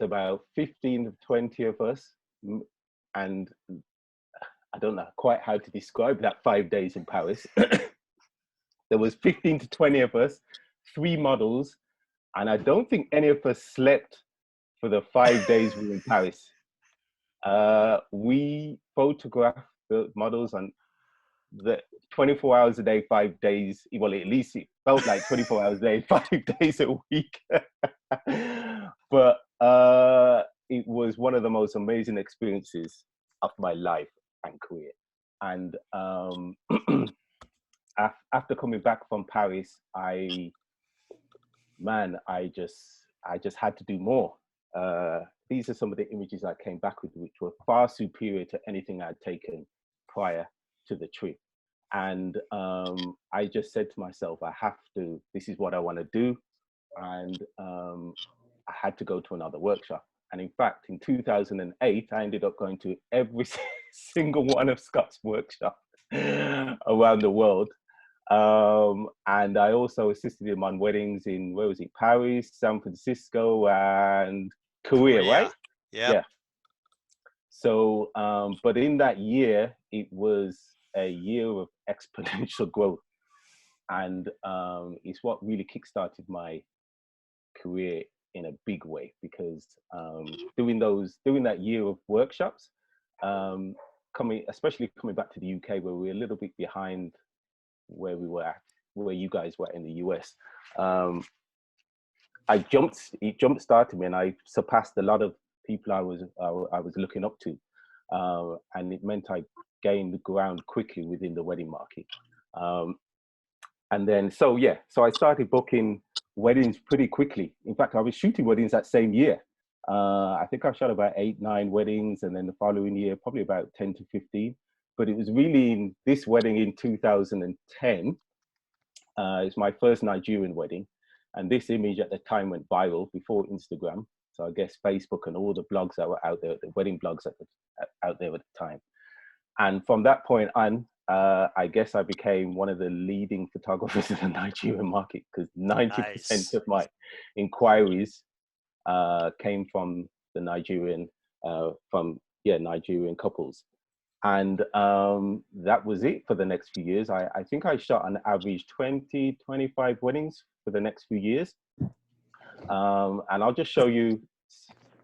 about 15 to 20 of us, and I don't know quite how to describe that 5 days in Paris. There was 15 to 20 of us, 3 models, and I don't think any of us slept for the 5 days we were in Paris. We photographed the models on the 24 hours a day, 5 days. Well, at least it felt like 24 hours a day, 5 days a week. But it was one of the most amazing experiences of my life and career. And after coming back from Paris, I just had to do more. These are some of the images I came back with, which were far superior to anything I'd taken prior to the trip. And I just said to myself, this is what I want to do. And I had to go to another workshop. And in fact, in 2008, I ended up going to every single one of Scott's workshops around the world. And I also assisted him on weddings in, where was he? Paris, San Francisco, and Korea, right? Yep. Yeah. So, but in that year, it was a year of exponential growth. And it's what really kickstarted my career in a big way, because doing that year of workshops, especially coming back to the UK, where we were a little bit behind where we were at, where you guys were in the US. It jump started me, and I surpassed a lot of people I was looking up to, and it meant I gained the ground quickly within the wedding market. And then, so I started booking weddings pretty quickly. In fact, I was shooting weddings that same year. I think I shot about 8, 9 weddings, and then the following year, probably about 10 to 15. But it was really in this wedding in 2010. It's my first Nigerian wedding. And this image at the time went viral before Instagram. So I guess Facebook and all the blogs that were out there, the wedding blogs out there at the time. And from that point on, I guess I became one of the leading photographers in the Nigerian market, because 90% of my inquiries came from the Nigerian couples. And that was it for the next few years. I think I shot on average 20, 25 weddings for the next few years. And I'll just show you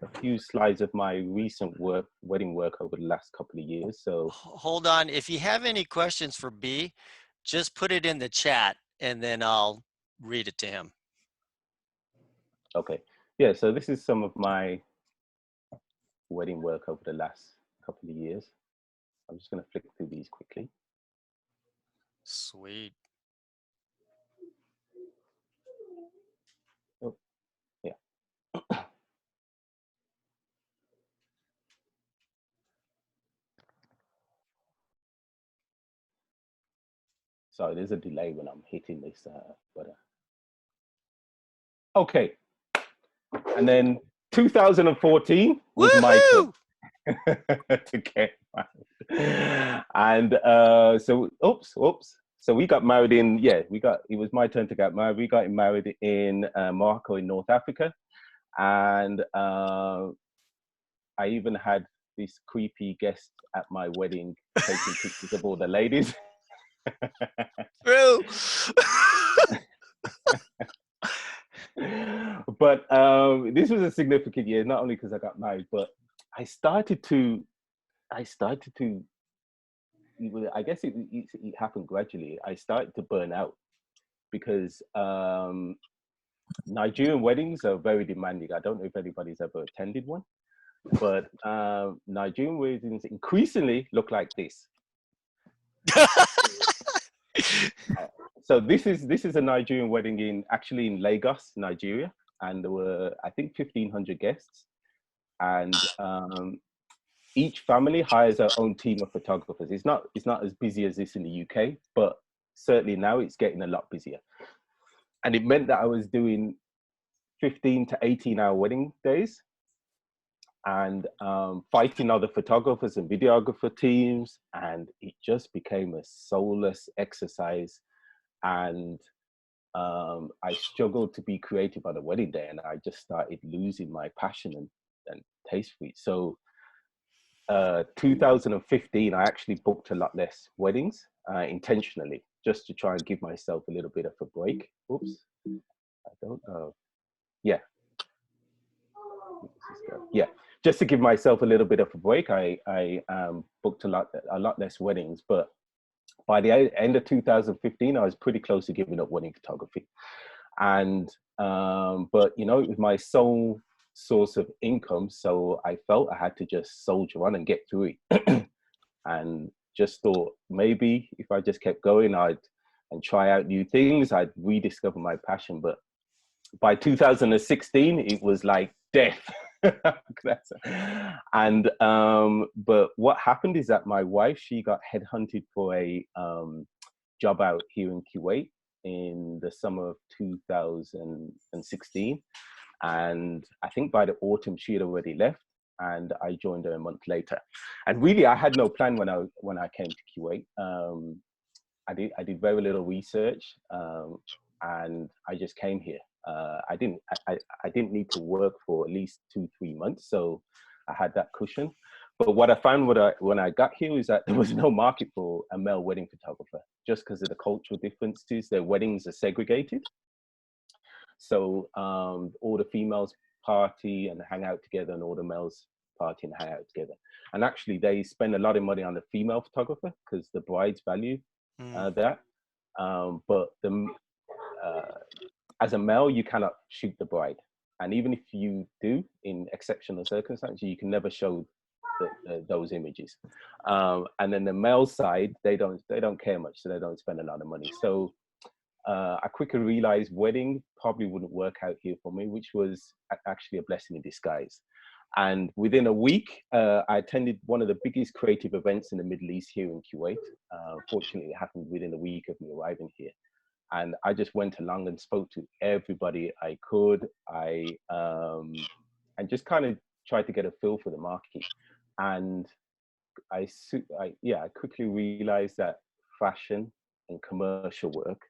a few slides of my recent wedding work over the last couple of years. So hold on. If you have any questions for B, just put it in the chat and then I'll read it to him. Okay. Yeah, so this is some of my wedding work over the last couple of years. I'm just going to flick through these quickly. Sweet. Oh, yeah. Sorry, there's a delay when I'm hitting this, okay. And then 2014 was my turn to get married. And so, oops. So we got married in, it was my turn to get married. We got married in Morocco in North Africa. And I even had this creepy guest at my wedding taking pictures of all the ladies. True. But this was a significant year, not only because I got married, but I started to, I guess it happened gradually. I started to burn out, because Nigerian weddings are very demanding. I don't know if anybody's ever attended one, but Nigerian weddings increasingly look like this. So this is a Nigerian wedding in Lagos, Nigeria, and there were, I think, 1,500 guests, and each family hires their own team of photographers. It's not as busy as this in the UK, but certainly now it's getting a lot busier. And it meant that I was doing 15 to 18-hour wedding days, and fighting other photographers and videographer teams, and it just became a soulless exercise. And I struggled to be creative on a wedding day, and I just started losing my passion and and taste for it. So 2015, I actually booked a lot less weddings intentionally, just to try and give myself a little bit of a break. Oops, I don't know. Yeah, yeah, just to give myself a little bit of a break. I booked a lot less weddings, but by the end of 2015, I was pretty close to giving up wedding photography. And but you know, it was my sole source of income, so I felt I had to just soldier on and get through it. And just thought maybe if I just kept going, and try out new things, I'd rediscover my passion. But by 2016, it was like death. And but what happened is that my wife, she got headhunted for a job out here in Kuwait in the summer of 2016. And I think by the autumn she had already left, and I joined her a month later. And really, I had no plan when I came to Kuwait. I did very little research, and I just came here. I didn't need to work for at least 2-3 months, so I had that cushion. But what I found when I got here is that there was no market for a male wedding photographer, just because of the cultural differences. Their weddings are segregated, so all the females party and hang out together, and all the males party and hang out together. And actually, they spend a lot of money on the female photographer because the brides value that. But as a male, you cannot shoot the bride, and even if you do, in exceptional circumstances, you can never show those images. And then the male side, they don't care much, so they don't spend a lot of money. So I quickly realized wedding probably wouldn't work out here for me, which was actually a blessing in disguise. And within a week, I attended one of the biggest creative events in the Middle East here in Kuwait. Fortunately, it happened within a week of me arriving here. And I just went along and spoke to everybody I could. And just kind of tried to get a feel for the market. And I quickly realized that fashion and commercial work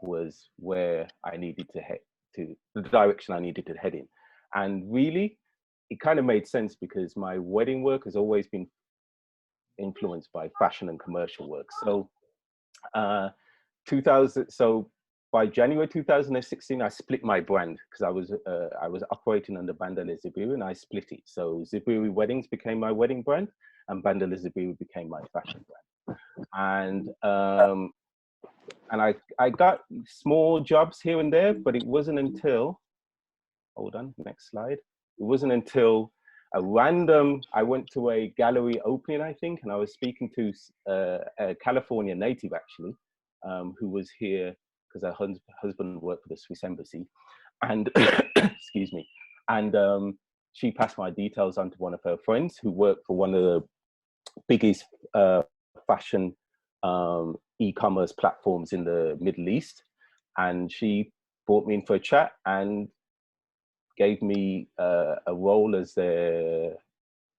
was where I needed to head to, the direction I needed to head in. And really, it kind of made sense because my wedding work has always been influenced by fashion and commercial work. So 2000, so by January 2016, I split my brand because I was operating under Bandala Zibiri, and I split it. So Zibiri Weddings became my wedding brand, and Bandala Zibiri became my fashion brand. And I got small jobs here and there, but it wasn't until, hold on, next slide. It wasn't until I went to a gallery opening, I think, and I was speaking to a California native, actually, who was here because her husband worked for the Swiss embassy. And, excuse me, and she passed my details on to one of her friends who worked for one of the biggest fashion e-commerce platforms in the Middle East. And she brought me in for a chat and gave me a role as their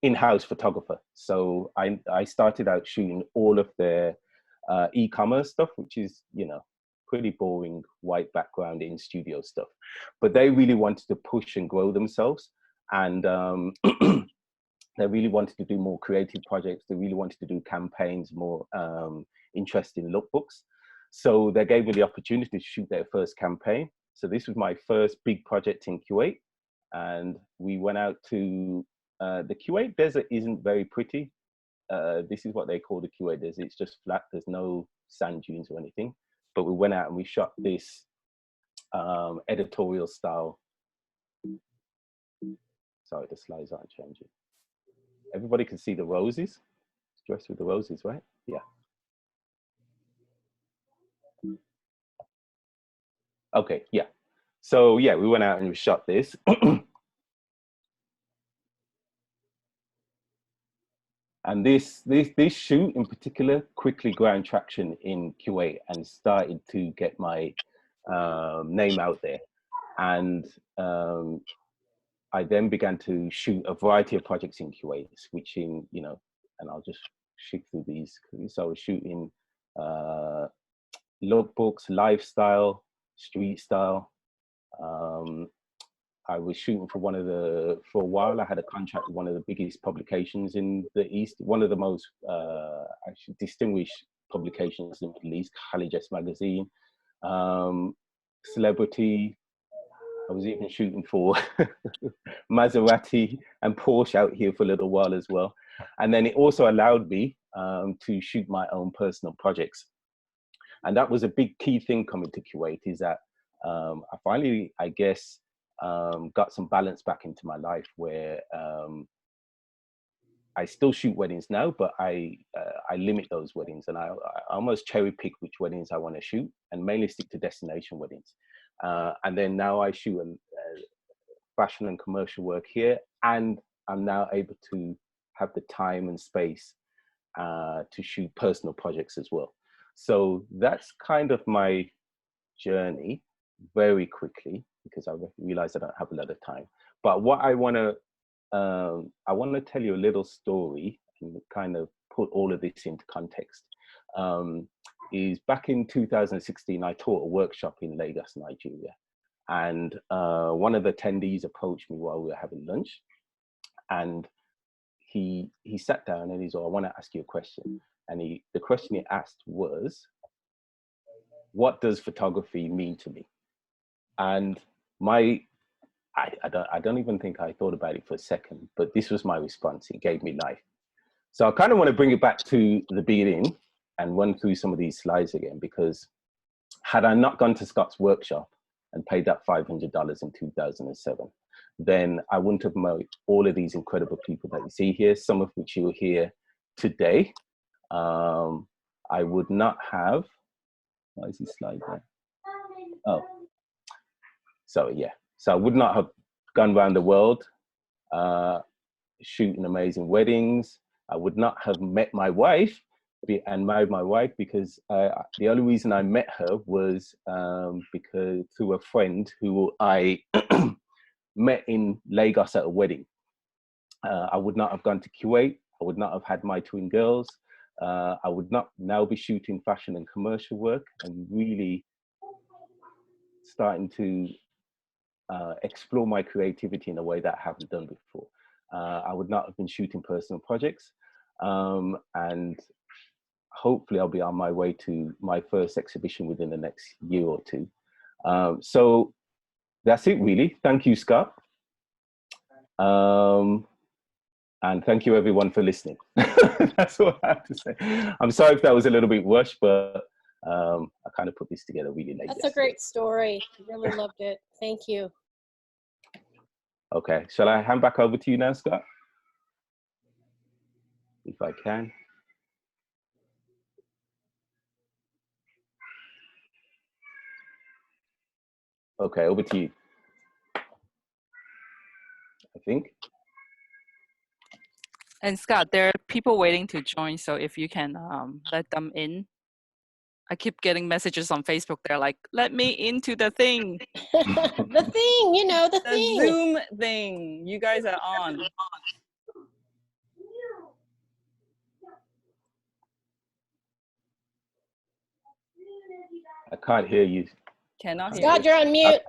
in-house photographer. So I started out shooting all of their e-commerce stuff, which is, you know, pretty boring white background in studio stuff. But they really wanted to push and grow themselves. And they really wanted to do more creative projects. They really wanted to do campaigns, more interesting lookbooks. So they gave me the opportunity to shoot their first campaign. So this was my first big project in Kuwait. And we went out to, the Kuwait desert isn't very pretty. This is what they call the Kuwait desert. It's just flat. There's no sand dunes or anything. But we went out and we shot this editorial style. Sorry, the slides aren't changing. Everybody can see the roses. It's dressed with the roses, right? Yeah. Okay, yeah. So yeah, we went out and we shot this. And this shoot in particular quickly gained traction in Kuwait and started to get my name out there. And I then began to shoot a variety of projects in Kuwait, switching, you know, and I'll just shoot through these. So I was shooting lookbooks, lifestyle, street style. I was shooting for for a while, I had a contract with one of the biggest publications in the East, one of the most actually distinguished publications in the Middle East, Khalijes magazine, Celebrity. I was even shooting for Maserati and Porsche out here for a little while as well. And then it also allowed me to shoot my own personal projects. And that was a big key thing coming to Kuwait, is that I finally, I guess, got some balance back into my life, where I still shoot weddings now, but I limit those weddings, and I almost cherry pick which weddings I want to shoot, and mainly stick to destination weddings. And then now I shoot fashion and commercial work here, and I'm now able to have the time and space to shoot personal projects as well. So that's kind of my journey, very quickly, because I realize I don't have a lot of time. But what I want to tell you a little story and kind of put all of this into context. Is back in 2016, I taught a workshop in Lagos, Nigeria. And one of the attendees approached me while we were having lunch. And he sat down and he said, I want to ask you a question. And the question he asked was, what does photography mean to me? And I don't even think I thought about it for a second, but this was my response. It gave me life. So I kind of want to bring it back to the beginning and run through some of these slides again, because had I not gone to Scott's workshop and paid that $500 in 2007, then I wouldn't have met all of these incredible people that you see here, some of which you'll hear today. I would not have, why is this slide there? Oh, so yeah. So I would not have gone around the world shooting amazing weddings. I would not have met my wife and married my wife, because the only reason I met her was because through a friend who I met in Lagos at a wedding. I would not have gone to Kuwait. I would not have had my twin girls. I would not now be shooting fashion and commercial work and really starting to explore my creativity in a way that I haven't done before. I would not have been shooting personal projects. And hopefully I'll be on my way to my first exhibition within the next year or two. So that's it really. Thank you, Scott. And thank you everyone for listening. That's all I have to say. I'm sorry if that was a little bit rushed, but I kind of put this together really late. That's a great story. Really loved it. Thank you. Okay, shall I hand back over to you now, Scott? If I can. Okay, over to you. I think. And Scott, there are people waiting to join, so if you can let them in. I keep getting messages on Facebook. They're like, let me into the thing. The thing, you know, the thing. Zoom thing. You guys are on. I can't hear you. Cannot hear Scott, you. you're on mute.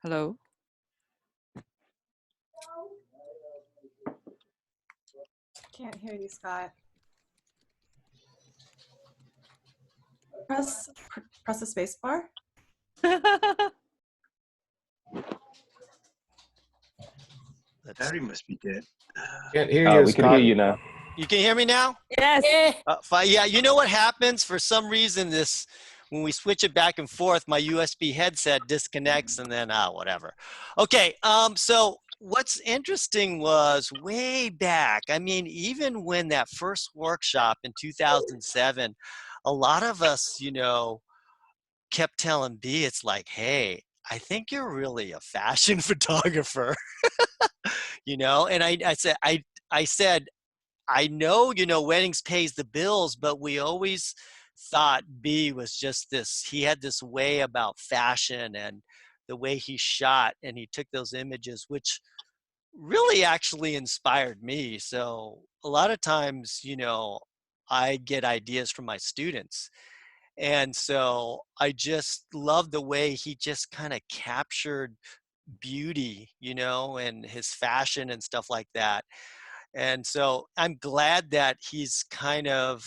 Hello? Can't hear you, Scott. Press the space bar. Battery must be dead. Can't hear you, We Scott. can hear you now. You can hear me now? Yes. Fine. Yeah, you know what happens? For some reason, when we switch it back and forth, my USB headset disconnects and then, whatever. Okay, so what's interesting was way back, I mean, even when that first workshop in 2007, a lot of us, you know, kept telling B, it's like, hey, I think you're really a fashion photographer, you know? And I said, I know, you know, weddings pays the bills, but we always thought B was just this, he had this way about fashion and the way he shot and he took those images, which really actually inspired me. So a lot of times, you know, I get ideas from my students. And so I just love the way he just kind of captured beauty, you know, and his fashion and stuff like that. And so I'm glad that he's kind of,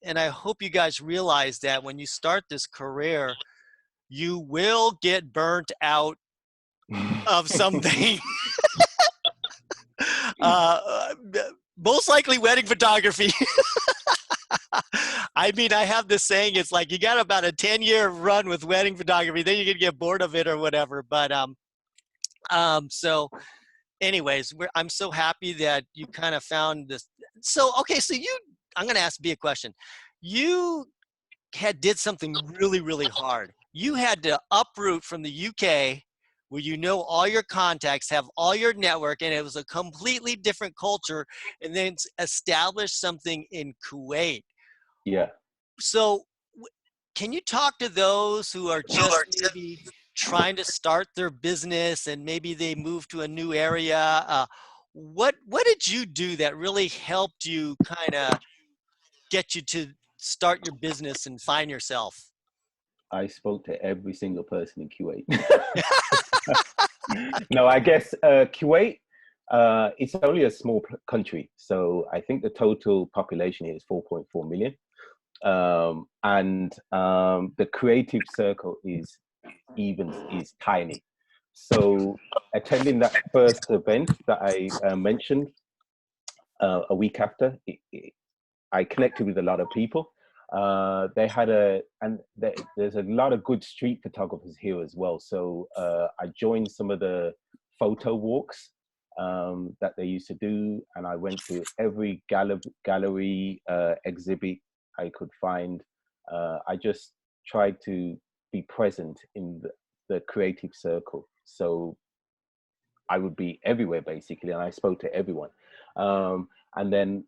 and I hope you guys realize that when you start this career, you will get burnt out of something. uh, Most likely wedding photography. I mean, I have this saying, it's like you got about a 10-year run with wedding photography, then you're gonna get bored of it or whatever. But so anyways, I'm so happy that you kind of found this. So, okay, so I'm gonna ask B a question. You did something really, really hard. You had to uproot from the UK, where you know all your contacts, have all your network, and it was a completely different culture, and then establish something in Kuwait. Yeah. So can you talk to those who are just maybe trying to start their business and maybe they move to a new area? What did you do that really helped you kind of get you to start your business and find yourself? I spoke to every single person in Kuwait. No, I guess Kuwait, it's only a small country. So I think the total population here is 4.4 million. And the creative circle is tiny. So attending that first event that I mentioned a week after, I connected with a lot of people. They had there's a lot of good street photographers here as well. So I joined some of the photo walks that they used to do, and I went to every gallery exhibit I could find. I just tried to be present in the creative circle. So I would be everywhere basically, and I spoke to everyone. And then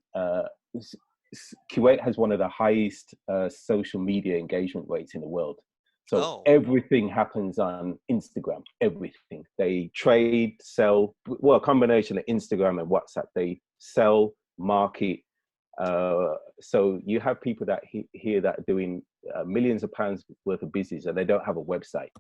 Kuwait has one of the highest social media engagement rates in the world. So everything happens on Instagram, everything. They trade, sell, well, a combination of Instagram and WhatsApp. They sell, market. So you have people that here that are doing millions of pounds worth of business and they don't have a website.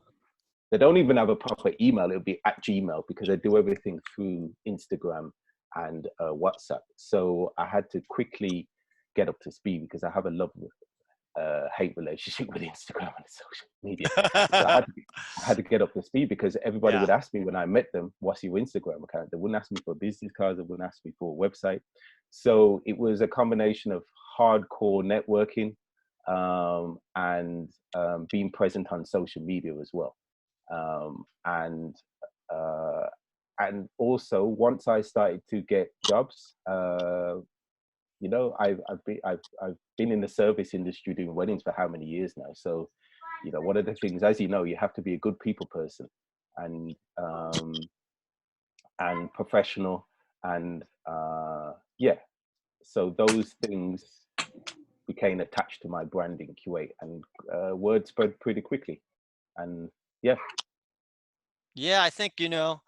They don't even have a proper email. It'll be at Gmail because they do everything through Instagram and WhatsApp. So I had to quickly get up to speed because I have a love-hate relationship with Instagram and social media. So I had to get up to speed because everybody would ask me when I met them, what's your Instagram account? They wouldn't ask me for business cards. They wouldn't ask me for a website. So it was a combination of hardcore networking and being present on social media as well. And also once I started to get jobs, you know, I've been in the service industry doing weddings for how many years now? So, you know, one of the things, as you know, you have to be a good people person and professional and yeah. So those things became attached to my brand in Kuwait, and word spread pretty quickly. And yeah. Yeah, I think, you know,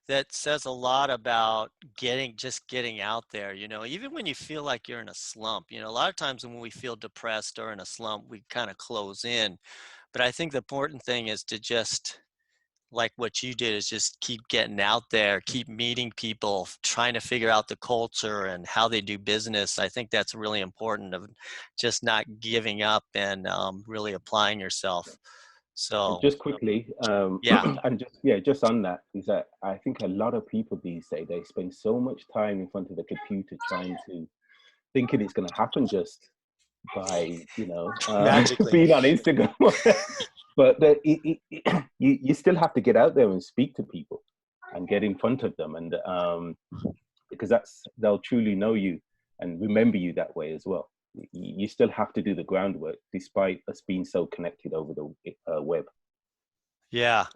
that says a lot about just getting out there, you know, even when you feel like you're in a slump. You know, a lot of times when we feel depressed or in a slump, we kind of close in. But I think the important thing is to just, like what you did, is just keep getting out there, keep meeting people, trying to figure out the culture and how they do business. I think that's really important, of just not giving up and really applying yourself. So And just quickly, yeah. and just on that, is that I think a lot of people these days, they spend so much time in front of the computer trying to thinking it's going to happen just by, you know, Magically. being on Instagram. But you still have to get out there and speak to people and get in front of them, and because they'll truly know you and remember you that way as well. You still have to do the groundwork despite us being so connected over the web. Yeah,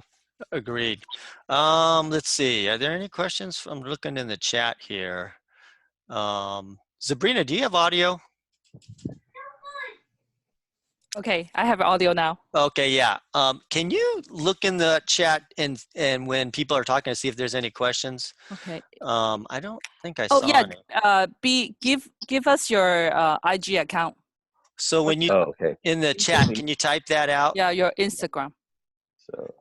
agreed. Let's see. Are there any questions? I'm looking in the chat here. Sabrina, do you have audio? Okay, I have audio now. Okay, yeah. Can you look in the chat and when people are talking to see if there's any questions? Okay. I don't think I Oh saw yeah. any. Give us your IG account. So when you Oh, okay. in the chat, can you type that out? Yeah, your Instagram. So,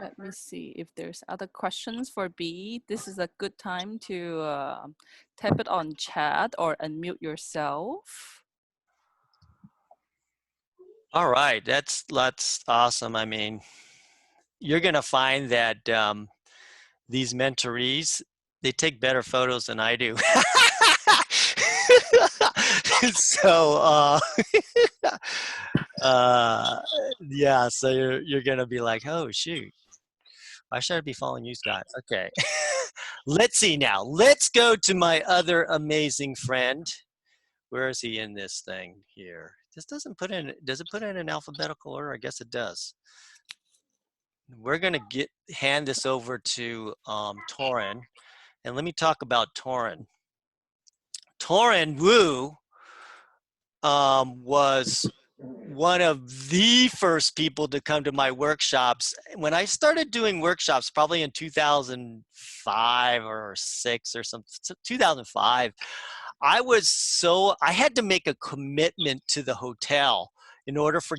Let me see if there's other questions for B. This is a good time to tap it on chat or unmute yourself. All right, that's awesome. I mean, you're gonna find that these mentorees, they take better photos than I do. So yeah, so you're gonna be like, oh shoot, why should I be following you, Scott? Okay. Let's see now. Let's go to my other amazing friend. Where is he in this thing here? This doesn't put in, does it put in an alphabetical order? I guess it does. We're gonna hand this over to Torin, and let me talk about Torin. Torin Wu was one of the first people to come to my workshops. When I started doing workshops, probably in 2005 or 6 or something, 2005, I had to make a commitment to the hotel in order for,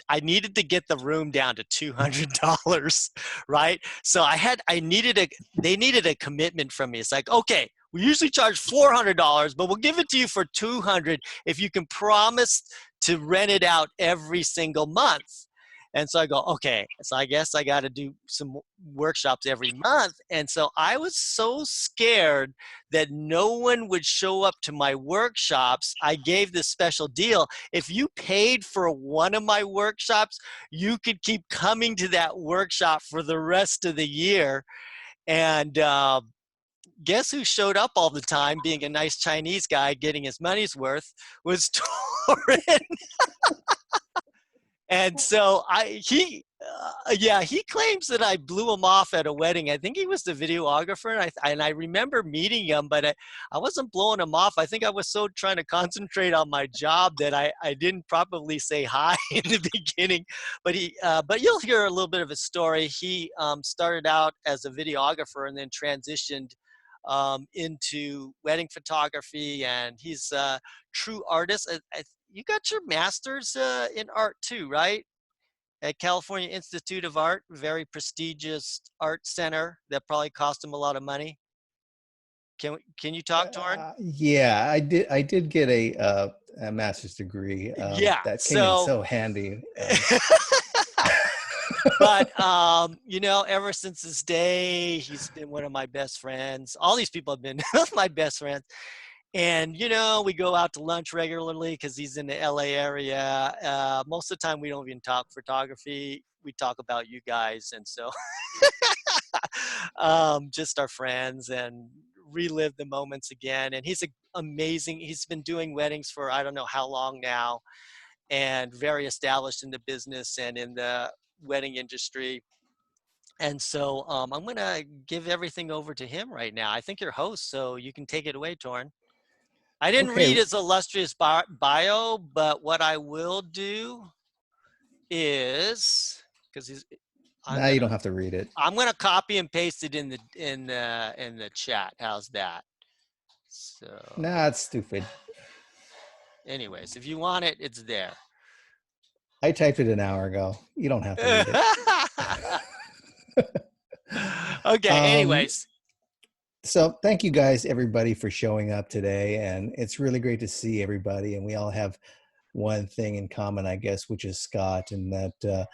I needed to get the room down to $200, right? So they needed a commitment from me. It's like, okay, we usually charge $400, but we'll give it to you for $200 if you can promise to rent it out every single month. And so I go, okay, so I guess I got to do some workshops every month. And so I was so scared that no one would show up to my workshops. I gave this special deal. If you paid for one of my workshops, you could keep coming to that workshop for the rest of the year. And guess who showed up all the time, being a nice Chinese guy getting his money's worth, was Torin. And so he claims that I blew him off at a wedding. I think he was the videographer, and I remember meeting him, but I wasn't blowing him off. I think I was so trying to concentrate on my job that I didn't properly say hi in the beginning. But you'll hear a little bit of his story. He started out as a videographer and then transitioned into wedding photography, and he's a true artist. You got your master's in art too, right? At California Institute of Art, very prestigious art center that probably cost him a lot of money. Can you talk, Torin? Yeah, I did get a master's degree. Yeah, that came in so handy. But ever since this day, he's been one of my best friends. All these people have been my best friends. And, we go out to lunch regularly because he's in the LA area. Most of the time, we don't even talk photography. We talk about you guys. And so just our friends and relive the moments again. And he's amazing. He's been doing weddings for I don't know how long now, and very established in the business and in the wedding industry. And so I'm going to give everything over to him right now. I think you're host, so you can take it away, Torin. I didn't read his illustrious bio, but what I will do is, because You don't have to read it. I'm gonna copy and paste it in the chat. How's that? So Nah, it's stupid. anyways, if you want it, it's there. I typed it an hour ago. You don't have to read it. Okay. Anyways. So thank you guys, everybody, for showing up today. And it's really great to see everybody. And we all have one thing in common, I guess, which is Scott, and that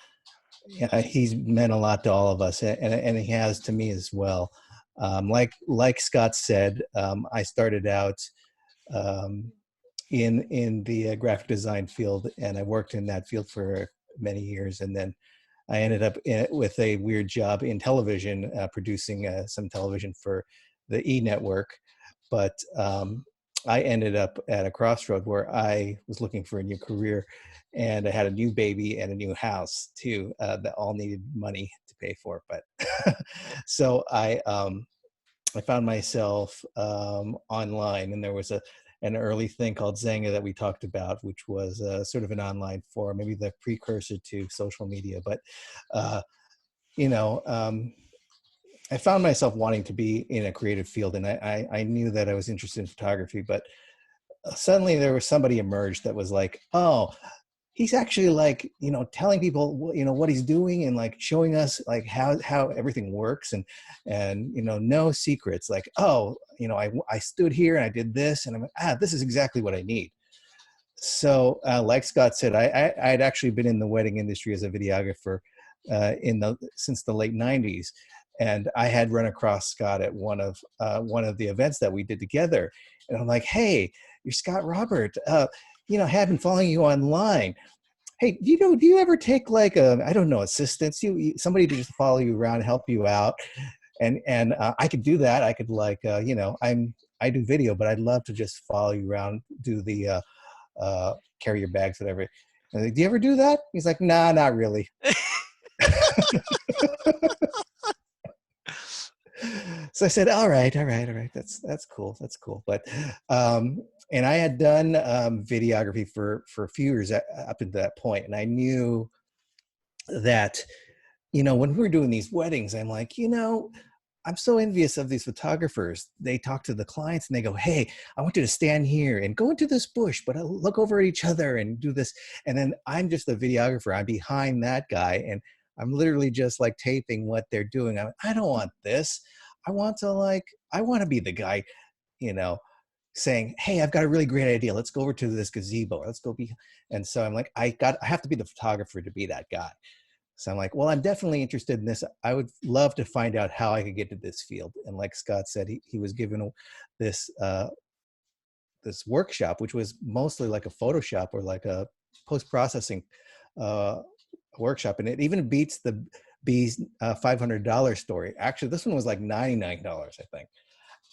he's meant a lot to all of us, and he has to me as well. Like Scott said, I started out in the graphic design field, and I worked in that field for many years, and then I ended up with a weird job in television, producing some television for the E! Network. But I ended up at a crossroad where I was looking for a new career, and I had a new baby and a new house too, that all needed money to pay for. But so I found myself online, and there was an early thing called Zanga that we talked about, which was sort of an online forum, maybe the precursor to social media. But, you know, I found myself wanting to be in a creative field, and I knew that I was interested in photography, but suddenly there was somebody emerged that was like, oh, he's actually like, you know, telling people, you know, what he's doing and like showing us like how everything works, and, you know, no secrets, like, oh, you know, I stood here and I did this, and I'm like, this is exactly what I need. So like Scott said, I'd actually been in the wedding industry as a videographer since the late 90s. And I had run across Scott at one of the events that we did together. And I'm like, hey, you're Scott Robert. You know, I have been following you online. Hey, do you ever take like I don't know, assistance? Somebody to just follow you around, help you out, and I could do that. I could like you know, I do video, but I'd love to just follow you around, do the carry your bags, whatever. And like, do you ever do that? He's like, nah, not really. So I said, all right. That's cool. But, and I had done videography for a few years up to that point. And I knew that, you know, when we were doing these weddings, I'm like, you know, I'm so envious of these photographers. They talk to the clients and they go, hey, I want you to stand here and go into this bush, but look over at each other and do this. And then I'm just a videographer. I'm behind that guy. And I'm literally just like taping what they're doing. I don't want this. I want to be the guy, you know, saying, hey, I've got a really great idea. Let's go over to this gazebo. Let's go be. And so I'm like, I have to be the photographer to be that guy. So I'm like, well, I'm definitely interested in this. I would love to find out how I could get to this field. And like Scott said, he was given this this workshop, which was mostly like a Photoshop or like a post-processing workshop. And it even beats the B's $500 story. Actually, this one was like $99, I think.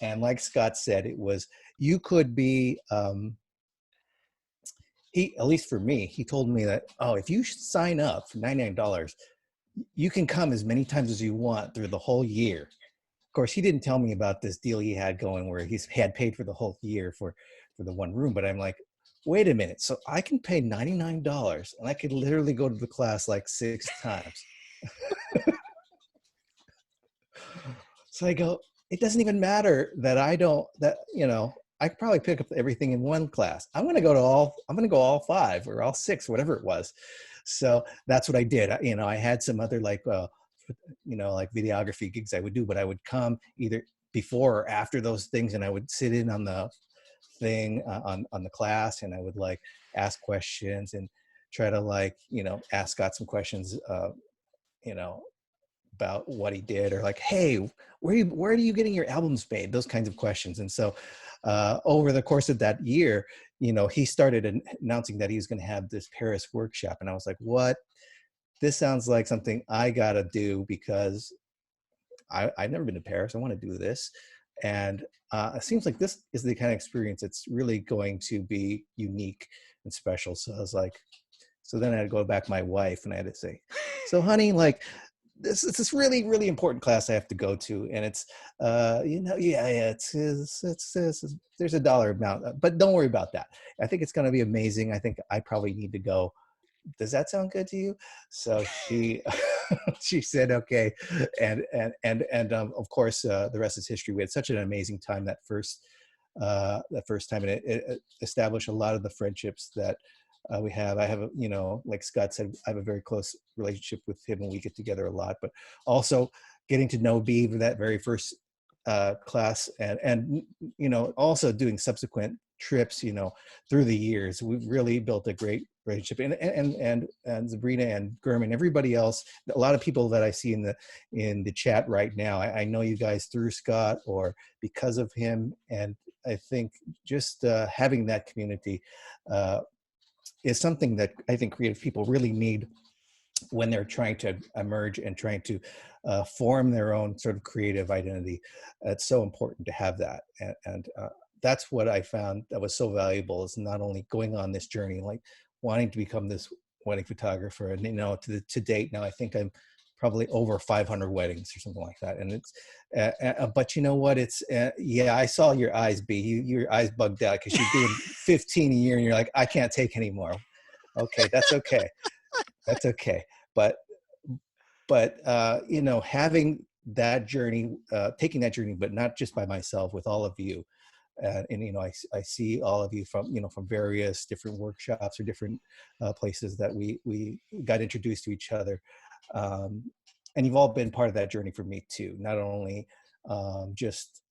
And like Scott said, it was, you could be, at least for me, he told me that, oh, if you sign up for $99, you can come as many times as you want through the whole year. Of course, he didn't tell me about this deal he had going where he had paid for the whole year for the one room. But I'm like, wait a minute. So I can pay $99 and I could literally go to the class like 6 times. So I go, it doesn't even matter that you know, I could probably pick up everything in one class. I'm going to go all 5 or all 6, whatever it was. So that's what I did. You know, I had some other like, you know, like videography gigs I would do, but I would come either before or after those things, and I would sit in on the thing on the class, and I would like ask questions and try to like, you know, ask Scott some questions, you know, about what he did, or like, hey, where are you getting your albums made? Those kinds of questions. And so over the course of that year, you know, he started announcing that he was going to have this Paris workshop. And I was like, what? This sounds like something I got to do, because I've never been to Paris. I want to do this. And it seems like this is the kind of experience that's really going to be unique and special. So I was like, so then I had to go back to my wife and I had to say, so honey, like, it's this really, really important class I have to go to. And it's, you know, it's there's a dollar amount, but don't worry about that. I think it's going to be amazing. I think I probably need to go. Does that sound good to you? So she, she said, okay. And of course, the rest is history. We had such an amazing time that first time, and it established a lot of the friendships that we have. I have, you know, like Scott said, I have a very close relationship with him and we get together a lot, but also getting to know Bee for that very first class, and, you know, also doing subsequent trips, you know, through the years. We've really built a great relationship, and Sabrina and Gurman, everybody else, a lot of people that I see in the chat right now. I know you guys through Scott or because of him. And I think just having that community is something that I think creative people really need when they're trying to emerge and trying to form their own sort of creative identity. It's so important to have that. And that's what I found that was so valuable, is not only going on this journey, like wanting to become this wedding photographer. And, you know, to date now, I think I'm probably over 500 weddings or something like that. And it's, but you know what? It's, yeah, I saw your eyes, B. Your eyes bugged out because you're doing 15 a year and you're like, I can't take anymore. Okay, that's okay. That's okay. But you know, having that journey, taking that journey, but not just by myself, with all of you. And you know, I see all of you from, you know, from various different workshops or different places that we got introduced to each other. And you've all been part of that journey for me too. Not only just,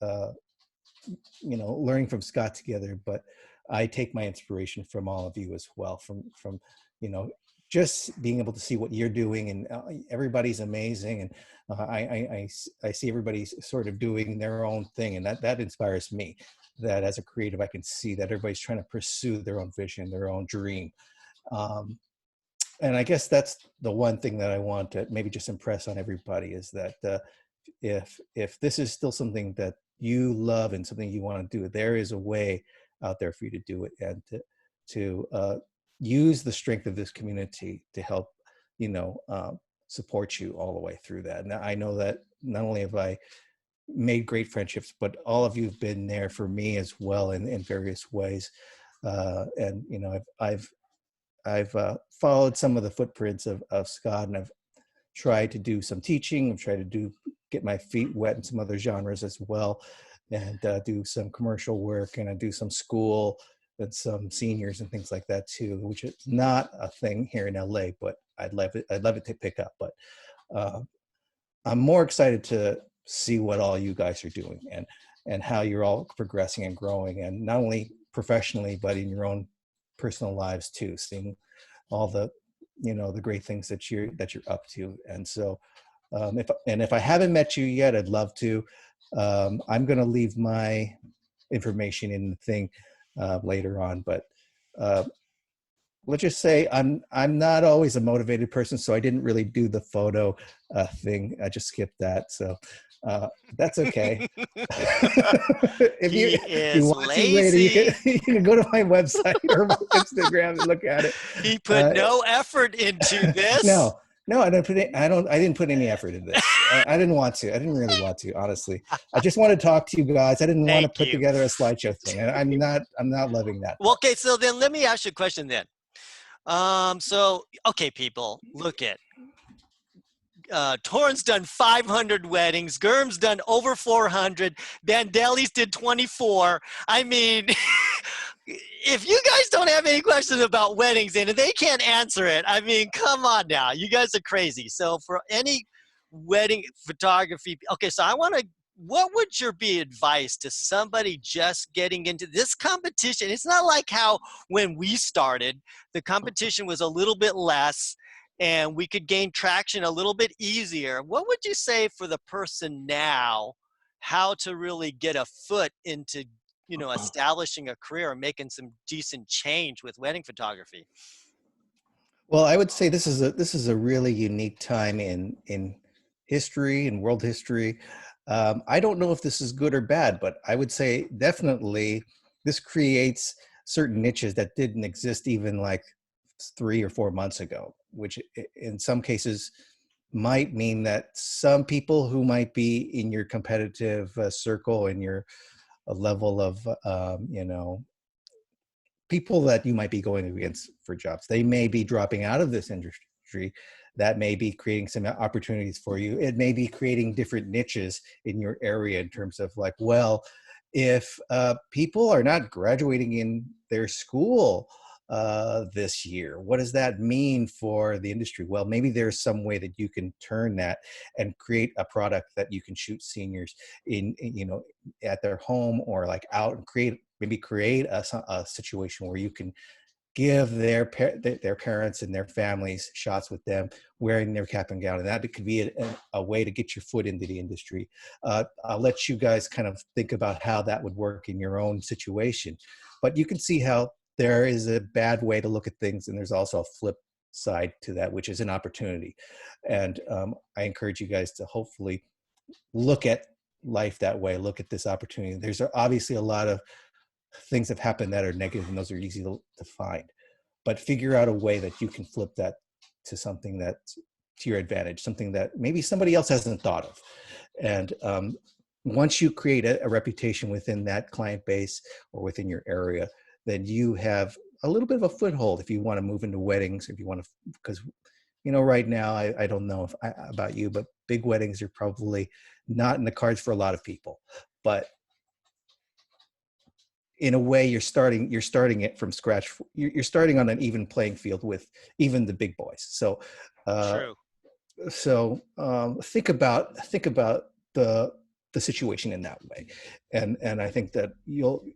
you know, learning from Scott together, but I take my inspiration from all of you as well, from, you know, just being able to see what you're doing, and everybody's amazing. And I see everybody sort of doing their own thing, and that inspires me. That as a creative, I can see that everybody's trying to pursue their own vision, their own dream. And I guess that's the one thing that I want to maybe just impress on everybody, is that if this is still something that you love and something you want to do, there is a way out there for you to do it, and to use the strength of this community to help, you know, support you all the way through that. And I know that not only have I made great friendships, but all of you have been there for me as well in various ways. And you know, I've followed some of the footprints of Scott, and I've tried to do some teaching. I've tried to get my feet wet in some other genres as well, and do some commercial work, and I do some school and some seniors and things like that too, which is not a thing here in LA, but I'd love it to pick up. But I'm more excited to see what all you guys are doing, and how you're all progressing and growing, and not only professionally, but in your own personal lives too, seeing all the, you know, the great things that you're up to. And so if I haven't met you yet, I'd love to. I'm going to leave my information in the thing later on, but let's just say I'm not always a motivated person, so I didn't really do the photo thing. I just skipped that, so that's okay. If you want to later, you can go to my website or my Instagram and look at it. He put no effort into this. No, I didn't put any effort into this. I didn't want to. I didn't really want to, honestly. I just want to talk to you guys. I didn't want to put together a slideshow thing, and I'm not loving that. Well, okay, so then let me ask you a question then. So okay, people, look at Torn's done 500 weddings. Gurm's done over 400. Bandeli's did 24. I mean, if you guys don't have any questions about weddings and they can't answer it, I mean, come on now. You guys are crazy. So for any wedding photography, okay, so what would your advice to somebody just getting into this competition? It's not like how when we started, the competition was a little bit less and we could gain traction a little bit easier. What would you say for the person now, how to really get a foot into, you know, establishing a career and making some decent change with wedding photography? Well, I would say this is a really unique time in history, in world history. I don't know if this is good or bad, but I would say definitely this creates certain niches that didn't exist even like 3 or 4 months ago, which in some cases might mean that some people who might be in your competitive circle, in your level of, you know, people that you might be going against for jobs, they may be dropping out of this industry. That may be creating some opportunities for you. It may be creating different niches in your area in terms of like, well, if people are not graduating in their school this year, what does that mean for the industry? Well, maybe there's some way that you can turn that and create a product that you can shoot seniors in, you know, at their home, or like out, and create a situation where you can give their parents and their families shots with them wearing their cap and gown. And that could be a way to get your foot into the industry. I'll let you guys kind of think about how that would work in your own situation. But you can see how there is a bad way to look at things, and there's also a flip side to that, which is an opportunity. And I encourage you guys to hopefully look at life that way, look at this opportunity. There's obviously a lot of things have happened that are negative, and those are easy to find, but figure out a way that you can flip that to something that's to your advantage, something that maybe somebody else hasn't thought of. And once you create a reputation within that client base or within your area, then you have a little bit of a foothold if you want to move into weddings, if you want to, because right now, I don't know about you, but big weddings are probably not in the cards for a lot of people. But in a way, you're starting it from scratch. You're starting on an even playing field with even the big boys. So, True. think about the situation in that way, and I think that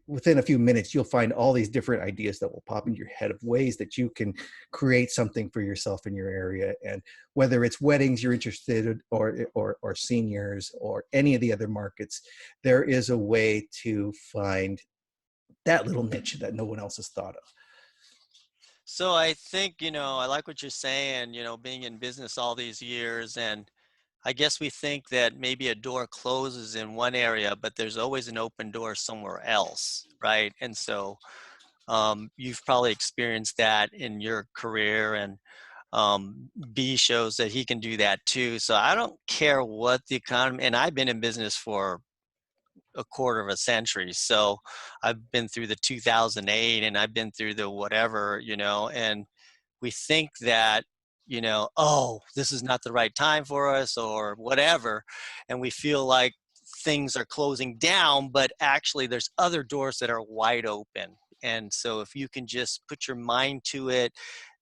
within a few minutes you'll find all these different ideas that will pop into your head of ways that you can create something for yourself in your area. And whether it's weddings you're interested in, or seniors, or any of the other markets, there is a way to find that little niche that no one else has thought of. So I think, I like what you're saying, being in business all these years, and I guess we think that maybe a door closes in one area, but there's always an open door somewhere else, right? And so you've probably experienced that in your career, and B shows that he can do that too. So I don't care what the economy, and I've been in business for a quarter of a century. So I've been through the 2008 and I've been through the whatever, and we think that, oh, this is not the right time for us or whatever. And we feel like things are closing down, but actually there's other doors that are wide open. And so if you can just put your mind to it,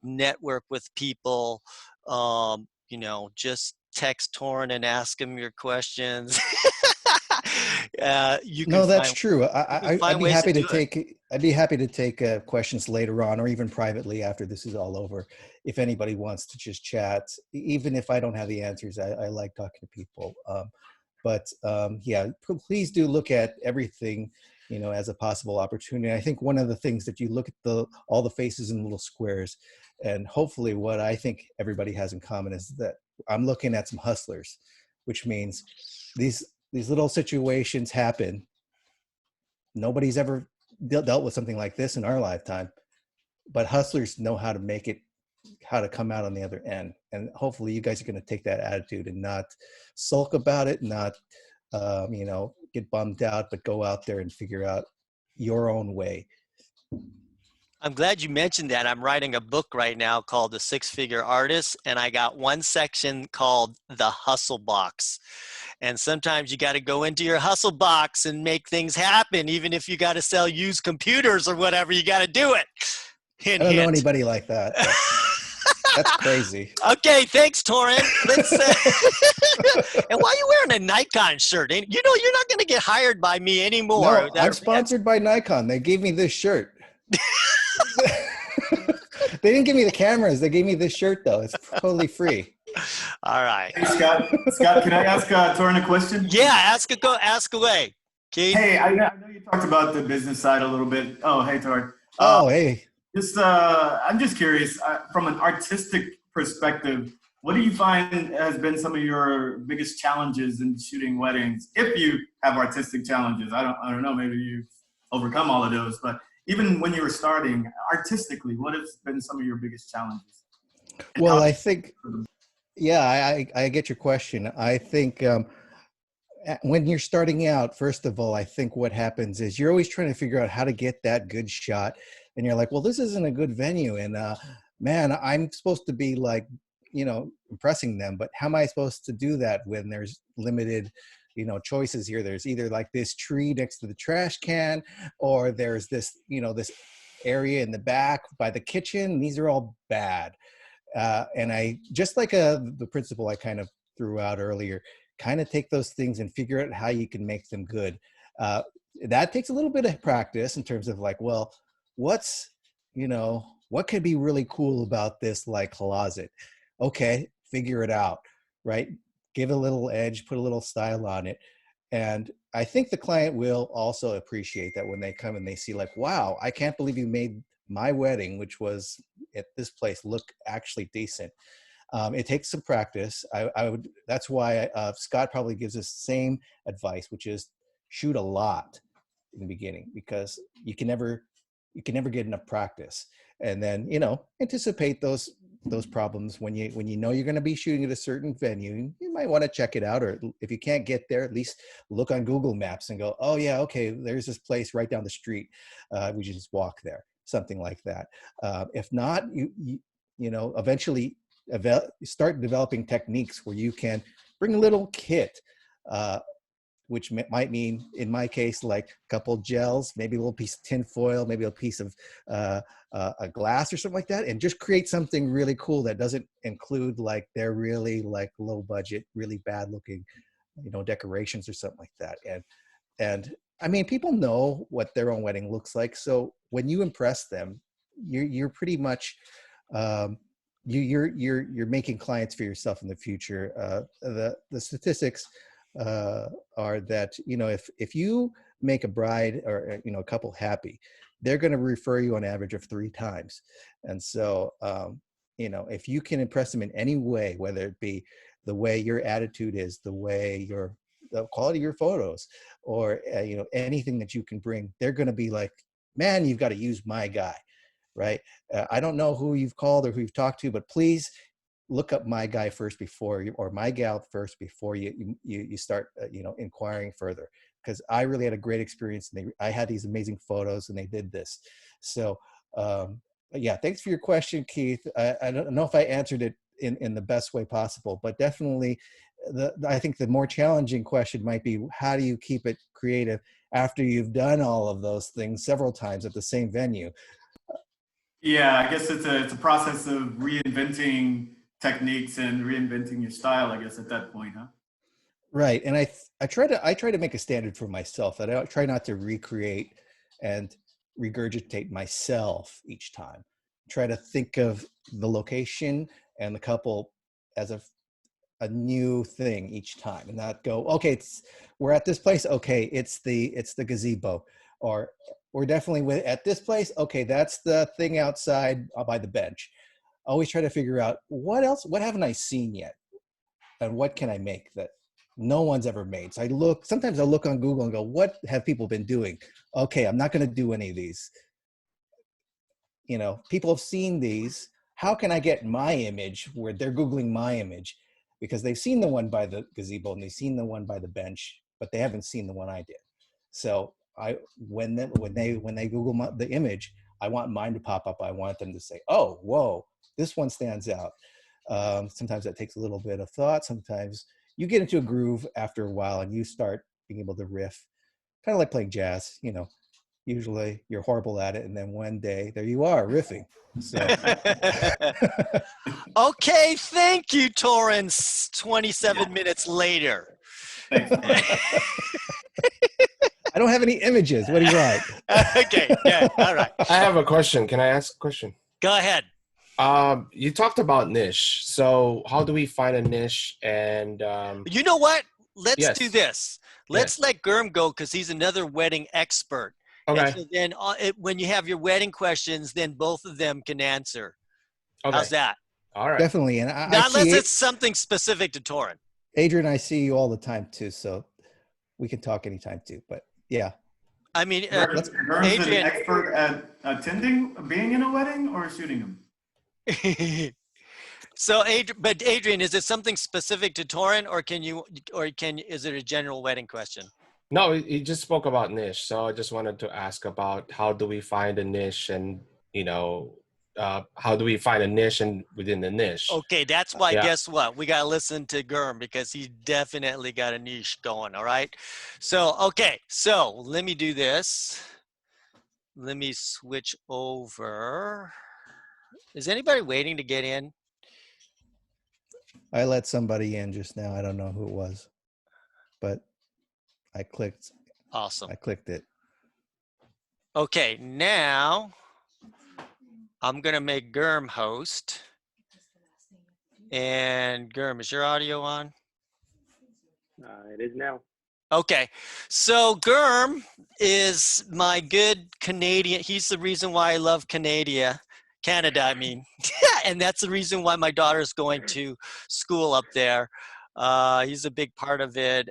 network with people, just text Torrin and ask him your questions. You can No, that's find, true. I'd be ways happy to do it. take. I'd be happy to take questions later on, or even privately after this is all over. If anybody wants to just chat, even if I don't have the answers, I like talking to people. Yeah, please do look at everything, as a possible opportunity. I think one of the things that you look at all the faces in little squares, and hopefully what I think everybody has in common is that I'm looking at some hustlers, which means these little situations happen. Nobody's ever dealt with something like this in our lifetime, but hustlers know how to come out on the other end. And hopefully you guys are going to take that attitude and not sulk about it, not, get bummed out, but go out there and figure out your own way. I'm glad you mentioned that. I'm writing a book right now called The Six-Figure Artist, and I got one section called The Hustle Box. And sometimes you got to go into your hustle box and make things happen, even if you got to sell used computers or whatever, you got to do it. Hint, I don't know hint. anybody like that. That's crazy. Okay, thanks, Torrin. And why are you wearing a Nikon shirt? And you're not going to get hired by me anymore. No, I'm sponsored by Nikon. They gave me this shirt. They didn't give me the cameras. They gave me this shirt, though. It's totally free. All right. Hey, Scott. Scott, can I ask Torrin a question? Yeah, ask away. Keith? Hey, I know you talked about the business side a little bit. Oh, hey, Torrin. Hey. I'm just curious, from an artistic perspective, what do you find has been some of your biggest challenges in shooting weddings? If you have artistic challenges, I don't know, maybe you've overcome all of those, but even when you were starting artistically, what has been some of your biggest challenges? Well, I think, I get your question. I think when you're starting out, first of all, I think what happens is you're always trying to figure out how to get that good shot. And you're like, well, this isn't a good venue. And man, I'm supposed to be like, impressing them. But how am I supposed to do that when there's limited, choices here? There's either like this tree next to the trash can, or there's this, this area in the back by the kitchen. These are all bad. And I, just like the principle I kind of threw out earlier, kind of take those things and figure out how you can make them good. That takes a little bit of practice in terms of like, well, what could be really cool about this like closet? Okay, figure it out, right? Give a little edge, put a little style on it. And I think the client will also appreciate that when they come and they see like, wow, I can't believe you made my wedding, which was at this place, look actually decent. It takes some practice. That's why Scott probably gives us the same advice, which is shoot a lot in the beginning, because you can never get enough practice. And then, anticipate those those problems when you know you're going to be shooting at a certain venue. You might want to check it out, or if you can't get there, at least look on Google Maps and go, oh yeah, okay, there's this place right down the street. We just walk there, something like that. If not, you know, eventually start developing techniques where you can bring a little kit, which might mean, in my case, like a couple gels, maybe a little piece of tin foil, maybe a piece of a glass or something like that, and just create something really cool that doesn't include like their really like low budget, really bad looking, you know, decorations or something like that. And I mean, people know what their own wedding looks like, so when you impress them, you're pretty much you're making clients for yourself in the future. The statistics are that, you know, if you make a bride or, you know, a couple happy, they're going to refer you on average of 3 times. And so, you know, if you can impress them in any way, whether it be the way your attitude is, the way the quality of your photos, or, you know, anything that you can bring, they're going to be like, man, you've got to use my guy, right? I don't know who you've called or who you've talked to, but please look up my guy first before you, or my gal first before you start, you know, inquiring further. Because I really had a great experience, and I had these amazing photos, and they did this. So yeah, thanks for your question, Keith. I don't know if I answered it in the best way possible, but definitely I think the more challenging question might be, how do you keep it creative after you've done all of those things several times at the same venue? Yeah, I guess it's a process of reinventing techniques and reinventing your style, I guess, at that point, huh? Right. And I try to make a standard for myself that I try not to recreate and regurgitate myself each time. Try to think of the location and the couple as a new thing each time, and not go, okay, we're at this place, okay, it's the gazebo, or we're definitely at this place, okay, that's the thing outside by the bench. Always try to figure out what haven't I seen yet, and what can I make that no one's ever made. So sometimes I look on Google and go, what have people been doing? Okay, I'm not going to do any of these. You know, people have seen these. How can I get my image where they're Googling my image? Because they've seen the one by the gazebo and they've seen the one by the bench, but they haven't seen the one I did. So when they Google the image, I want mine to pop up. I want them to say, oh, whoa, this one stands out. Sometimes that takes a little bit of thought. Sometimes you get into a groove after a while and you start being able to riff, kind of like playing jazz. You know, usually you're horrible at it, and then one day there you are riffing. So Okay, thank you, Torrance. 27 minutes later. Thanks. I don't have any images. What do you want? Okay, good. All right. I have a question. Can I ask a question? Go ahead. You talked about niche. So how do we find a niche? And You know what? Let's do Yes. this. Let's Yes. let Gurm go, because he's another wedding expert. Okay. And so then when you have your wedding questions, then both of them can answer. Okay. How's that? All right. Definitely. And I Not unless see it's something specific to Torrin. Adrian, I see you all the time too, so we can talk anytime too. But yeah, I mean, Vern's an Adrian. expert at being in a wedding or shooting them? So, Adrian, is it something specific to Torrin, or is it a general wedding question? No, he just spoke about niche. So I just wanted to ask about how do we find a niche, and how do we find a niche within the niche? Okay, that's why. Yeah. Guess what? We gotta listen to Gurm, because he definitely got a niche going. All right. So okay, so let me do this. Let me switch over. Is anybody waiting to get in? I let somebody in just now. I don't know who it was, but I clicked Awesome. it. Okay, now I'm gonna make Gurm host. And Gurm, is your audio on? It is now. Okay, so Gurm is my good Canadian. He's the reason why I love Canada, I mean. And that's the reason why my daughter's going to school up there. He's a big part of it.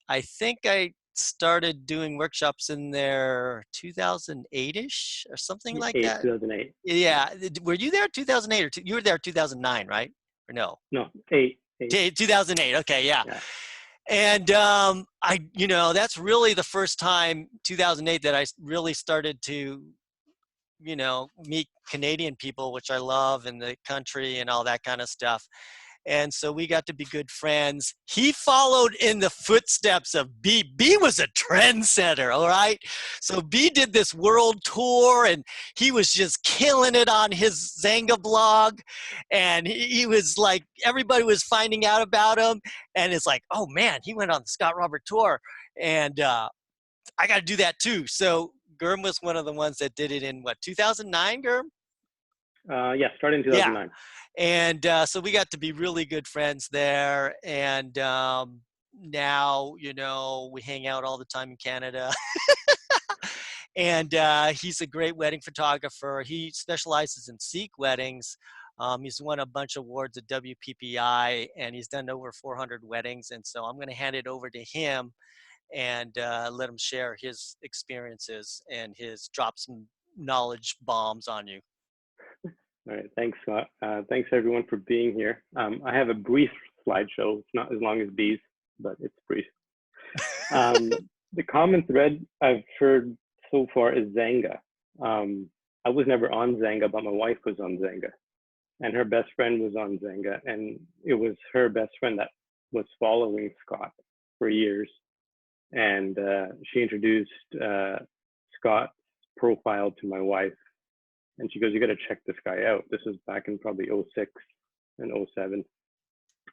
I think I started doing workshops in there 2008-ish or something like that. 2008. Yeah. Were you there 2008 or you were there 2009, right? Or no? No, 8. 2008. Okay. Yeah. Yeah. And that's really the first time, 2008, that I really started to, meet Canadian people, which I love, in the country and all that kind of stuff. And so we got to be good friends. He followed in the footsteps of B. B was a trendsetter, all right? So B did this world tour, and he was just killing it on his Zanga blog. And he was like, everybody was finding out about him. And it's like, oh, man, he went on the Scott Robert tour. And I got to do that too. So Gurm was one of the ones that did it in, 2009, Gurm? Yeah, starting in 2009. Yeah. And so we got to be really good friends there. And now, we hang out all the time in Canada. And he's a great wedding photographer. He specializes in Sikh weddings. He's won a bunch of awards at WPPI, and he's done over 400 weddings. And so I'm going to hand it over to him and let him share his experiences and drop some knowledge bombs on you. All right, thanks, Scott. Thanks everyone for being here. I have a brief slideshow. It's not as long as B's, but it's brief. The common thread I've heard so far is Zanga. I was never on Zanga, but my wife was on Zanga, and her best friend was on Zanga, and it was her best friend that was following Scott for years. And she introduced Scott's profile to my wife. And she goes, you got to check this guy out. This was back in probably 06 and 07.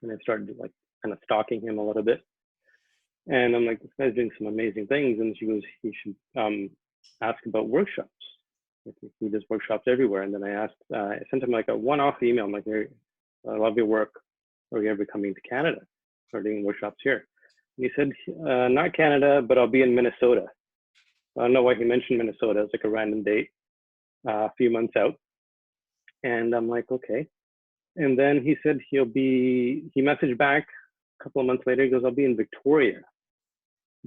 And I started like kind of stalking him a little bit. And I'm like, this guy's doing some amazing things. And she goes, you should ask about workshops. He does workshops everywhere. And then I sent him like a one-off email. I'm like, I love your work. Are you ever coming to Canada? Start doing workshops here. And he said, not Canada, but I'll be in Minnesota. I don't know why he mentioned Minnesota. It's like a random date. A few months out. And I'm like, okay. And then he said he messaged back a couple of months later. He goes, I'll be in Victoria,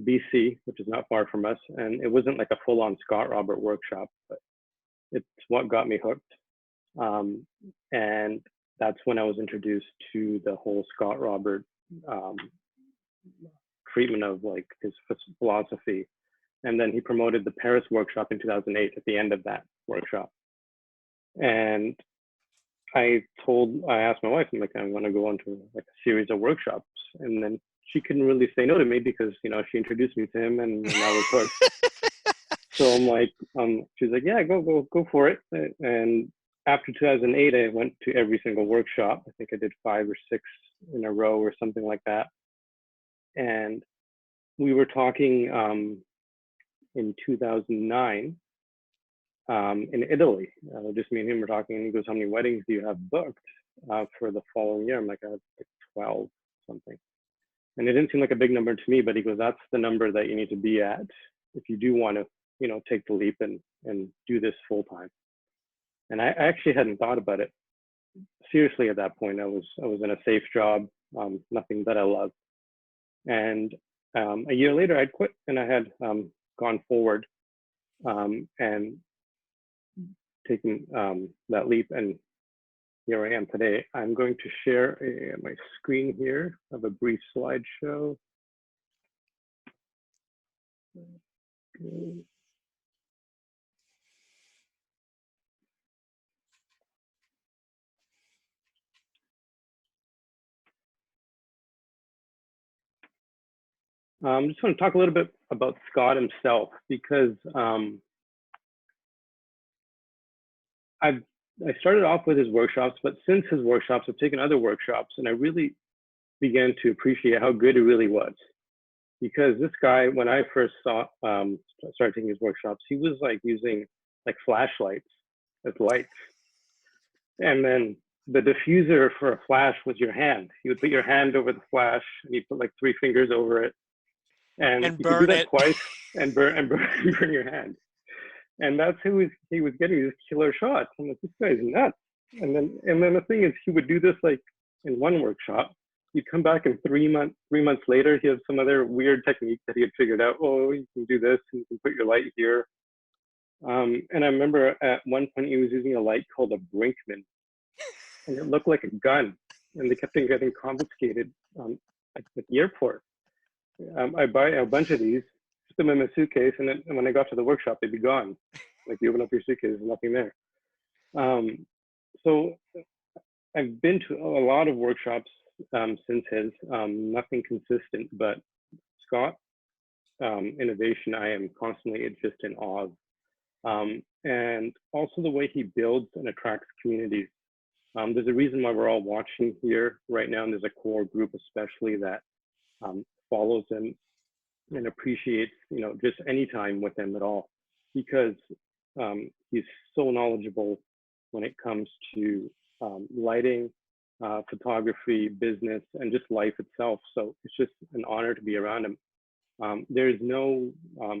BC, which is not far from us. And it wasn't like a full-on Scott Robert workshop, but it's what got me hooked. And that's when I was introduced to the whole Scott Robert treatment of like his philosophy. And then he promoted the Paris workshop in 2008 at the end of that workshop. And I asked my wife, I'm like, I want to go into like a series of workshops. And then she couldn't really say no to me because, she introduced me to him and I was hooked. So I'm like, she's like, yeah, go for it. And after 2008, I went to every single workshop. I think I did 5 or 6 in a row or something like that. And we were talking, in 2009 in Italy. Just me and him were talking, and he goes, how many weddings do you have booked for the following year? I'm like, I have like 12 something. And it didn't seem like a big number to me, but he goes, that's the number that you need to be at if you do want to, take the leap and do this full time. And I actually hadn't thought about it seriously at that point. I was in a safe job, nothing that I loved. And a year later, I'd quit, and I had gone forward and taken that leap, and here I am today. I'm going to share my screen here of a brief slideshow. I just want to talk a little bit about Scott himself, because I started off with his workshops, but since his workshops, I've taken other workshops, and I really began to appreciate how good he really was. Because this guy, when I first started taking his workshops, he was like using like flashlights as lights, and then the diffuser for a flash was your hand. You would put your hand over the flash, and you put like 3 fingers over it, and you could do that twice and burn your hand. And that's who he was getting these killer shots. I'm like, this guy's nuts. And then the thing is, he would do this like in one workshop, you come back and 3 months later, he has some other weird technique that he had figured out. Oh, you can do this, and you can put your light here. And I remember at one point he was using a light called a Brinkman, and it looked like a gun, and they kept getting confiscated at the airport. I buy a bunch of these, put them in my suitcase, and then when I got to the workshop, they'd be gone. Like you open up your suitcase, there's nothing there. So I've been to a lot of workshops since his, nothing consistent, but Scott, innovation, I am constantly just in awe of. And also the way he builds and attracts communities. There's a reason why we're all watching here right now, and there's a core group especially that follows him and appreciates, you know, just any time with him at all, because he's so knowledgeable when it comes to lighting, photography, business, and just life itself. So it's just an honor to be around him. There's no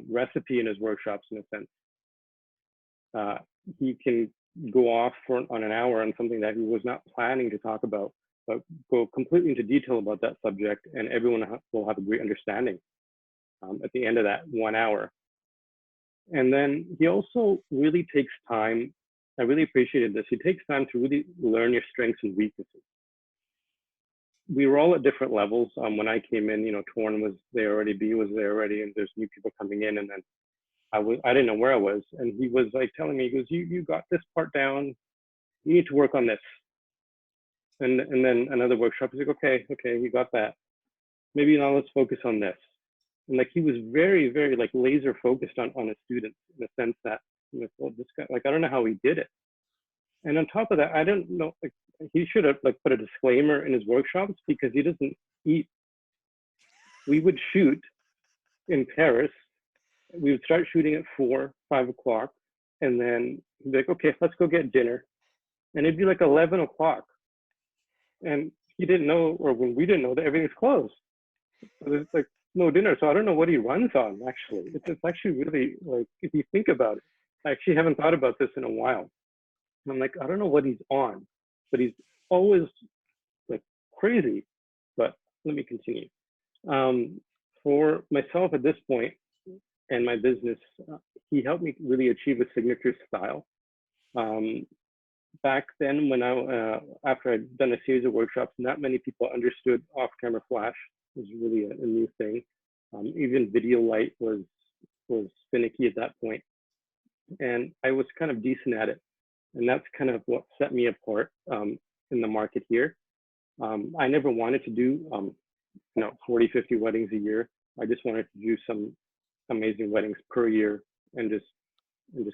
recipe in his workshops, in a sense. He can go off on an hour on something that he was not planning to talk about, but go completely into detail about that subject, and everyone will have a great understanding at the end of that 1 hour. And then he also really takes time. I really appreciated this. He takes time to really learn your strengths and weaknesses. We were all at different levels. When I came in, you know, Torn was there already, B was there already, and there's new people coming in. And then I didn't know where I was. And he was like telling me, he goes, you got this part down. You need to work on this. And then another workshop, he's like, okay, you got that. Maybe now let's focus on this. And like, he was very, very like laser focused on his students, in the sense that, you know, well, this guy, like, I don't know how he did it. And on top of that, I don't know, like, he should have like put a disclaimer in his workshops, because he doesn't eat. We would shoot in Paris. We would start shooting at 4, 5 o'clock. And then he'd be like, okay, let's go get dinner. And it'd be like 11 o'clock. And he didn't know, or when we didn't know, that everything's closed. So there's like no dinner. So I don't know what he runs on, actually. It's actually really, like, if you think about it, I actually haven't thought about this in a while. And I'm like, I don't know what he's on, but he's always like crazy. But let me continue. For myself at this point and my business, he helped me really achieve a signature style. Back then, when after I'd done a series of workshops, not many people understood off-camera flash. It was really a new thing. Even video light was finicky at that point. And I was kind of decent at it. And that's kind of what set me apart in the market here. I never wanted to do 40, 50 weddings a year. I just wanted to do some amazing weddings per year and just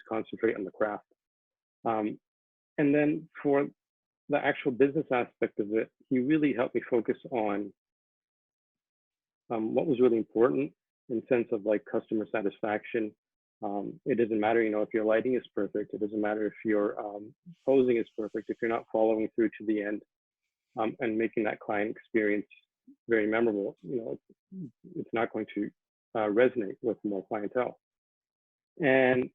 concentrate on the craft. And then for the actual business aspect of it, he really helped me focus on what was really important in sense of like customer satisfaction. It doesn't matter, you know, if your lighting is perfect. It doesn't matter if your posing is perfect. If you're not following through to the end and making that client experience very memorable, you know, it's not going to resonate with more clientele. And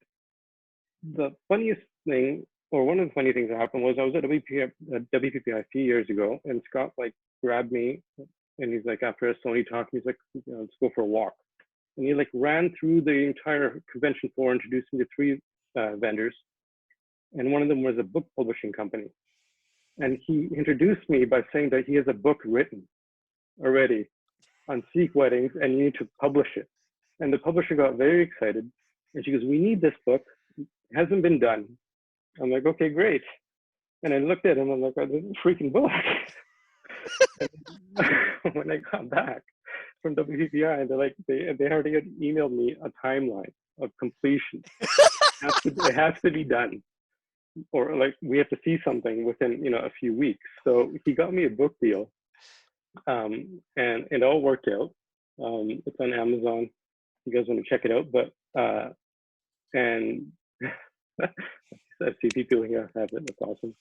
the funniest thing, or one of the funny things that happened, was I was at WPPI a few years ago, and Scott like grabbed me, and he's like, after a Sony talk, he's like, let's go for a walk. And he like ran through the entire convention floor, introduced me to 3 vendors, and one of them was a book publishing company. And he introduced me by saying that he has a book written already on Sikh weddings, and you need to publish it. And the publisher got very excited, and she goes, we need this book. It hasn't been done. I'm like, okay, great. And I looked at him, I'm like, oh, this is a freaking book. And when I got back from WPPI, they're like, they already had emailed me a timeline of completion. It has to be done, or like we have to see something within, you know, a few weeks. So he got me a book deal, and it all worked out. It's on Amazon. You guys want to check it out? But and I see people here have it. That's awesome.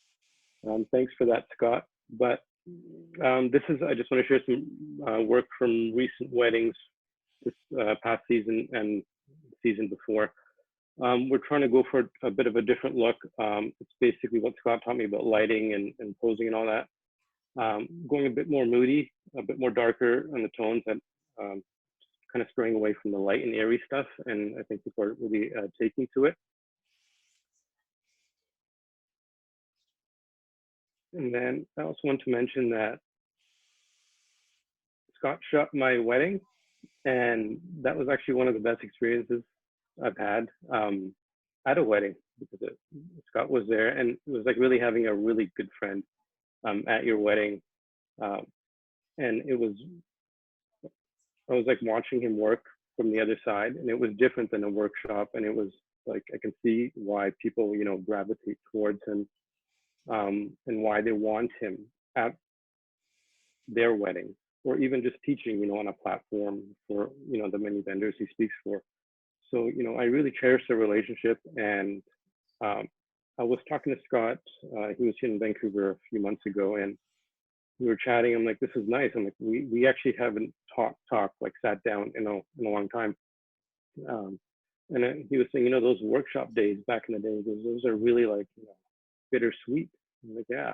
Thanks for that, Scott. But this is, I just want to share some work from recent weddings this past season and season before. We're trying to go for a bit of a different look. It's basically what Scott taught me about lighting and posing and all that. going a bit more moody, a bit more darker on the tones, and kind of straying away from the light and airy stuff. And I think people are really taking to it. And then I also want to mention that Scott shot my wedding, and that was actually one of the best experiences I've had at a wedding, because Scott was there, and it was like really having a really good friend at your wedding. And I was like watching him work from the other side, and it was different than a workshop. And it was like, I can see why people, you know, gravitate towards him, and why they want him at their wedding, or even just teaching, you know, on a platform for, you know, the many vendors he speaks for. So, you know, I really cherish the relationship. And I was talking to Scott, he was here in Vancouver a few months ago, and we were chatting. I'm like, this is nice. I'm like, we actually haven't talked like sat down in a long time. And he was saying, you know, those workshop days back in the day, those are really like, you know, bittersweet. I'm like, yeah.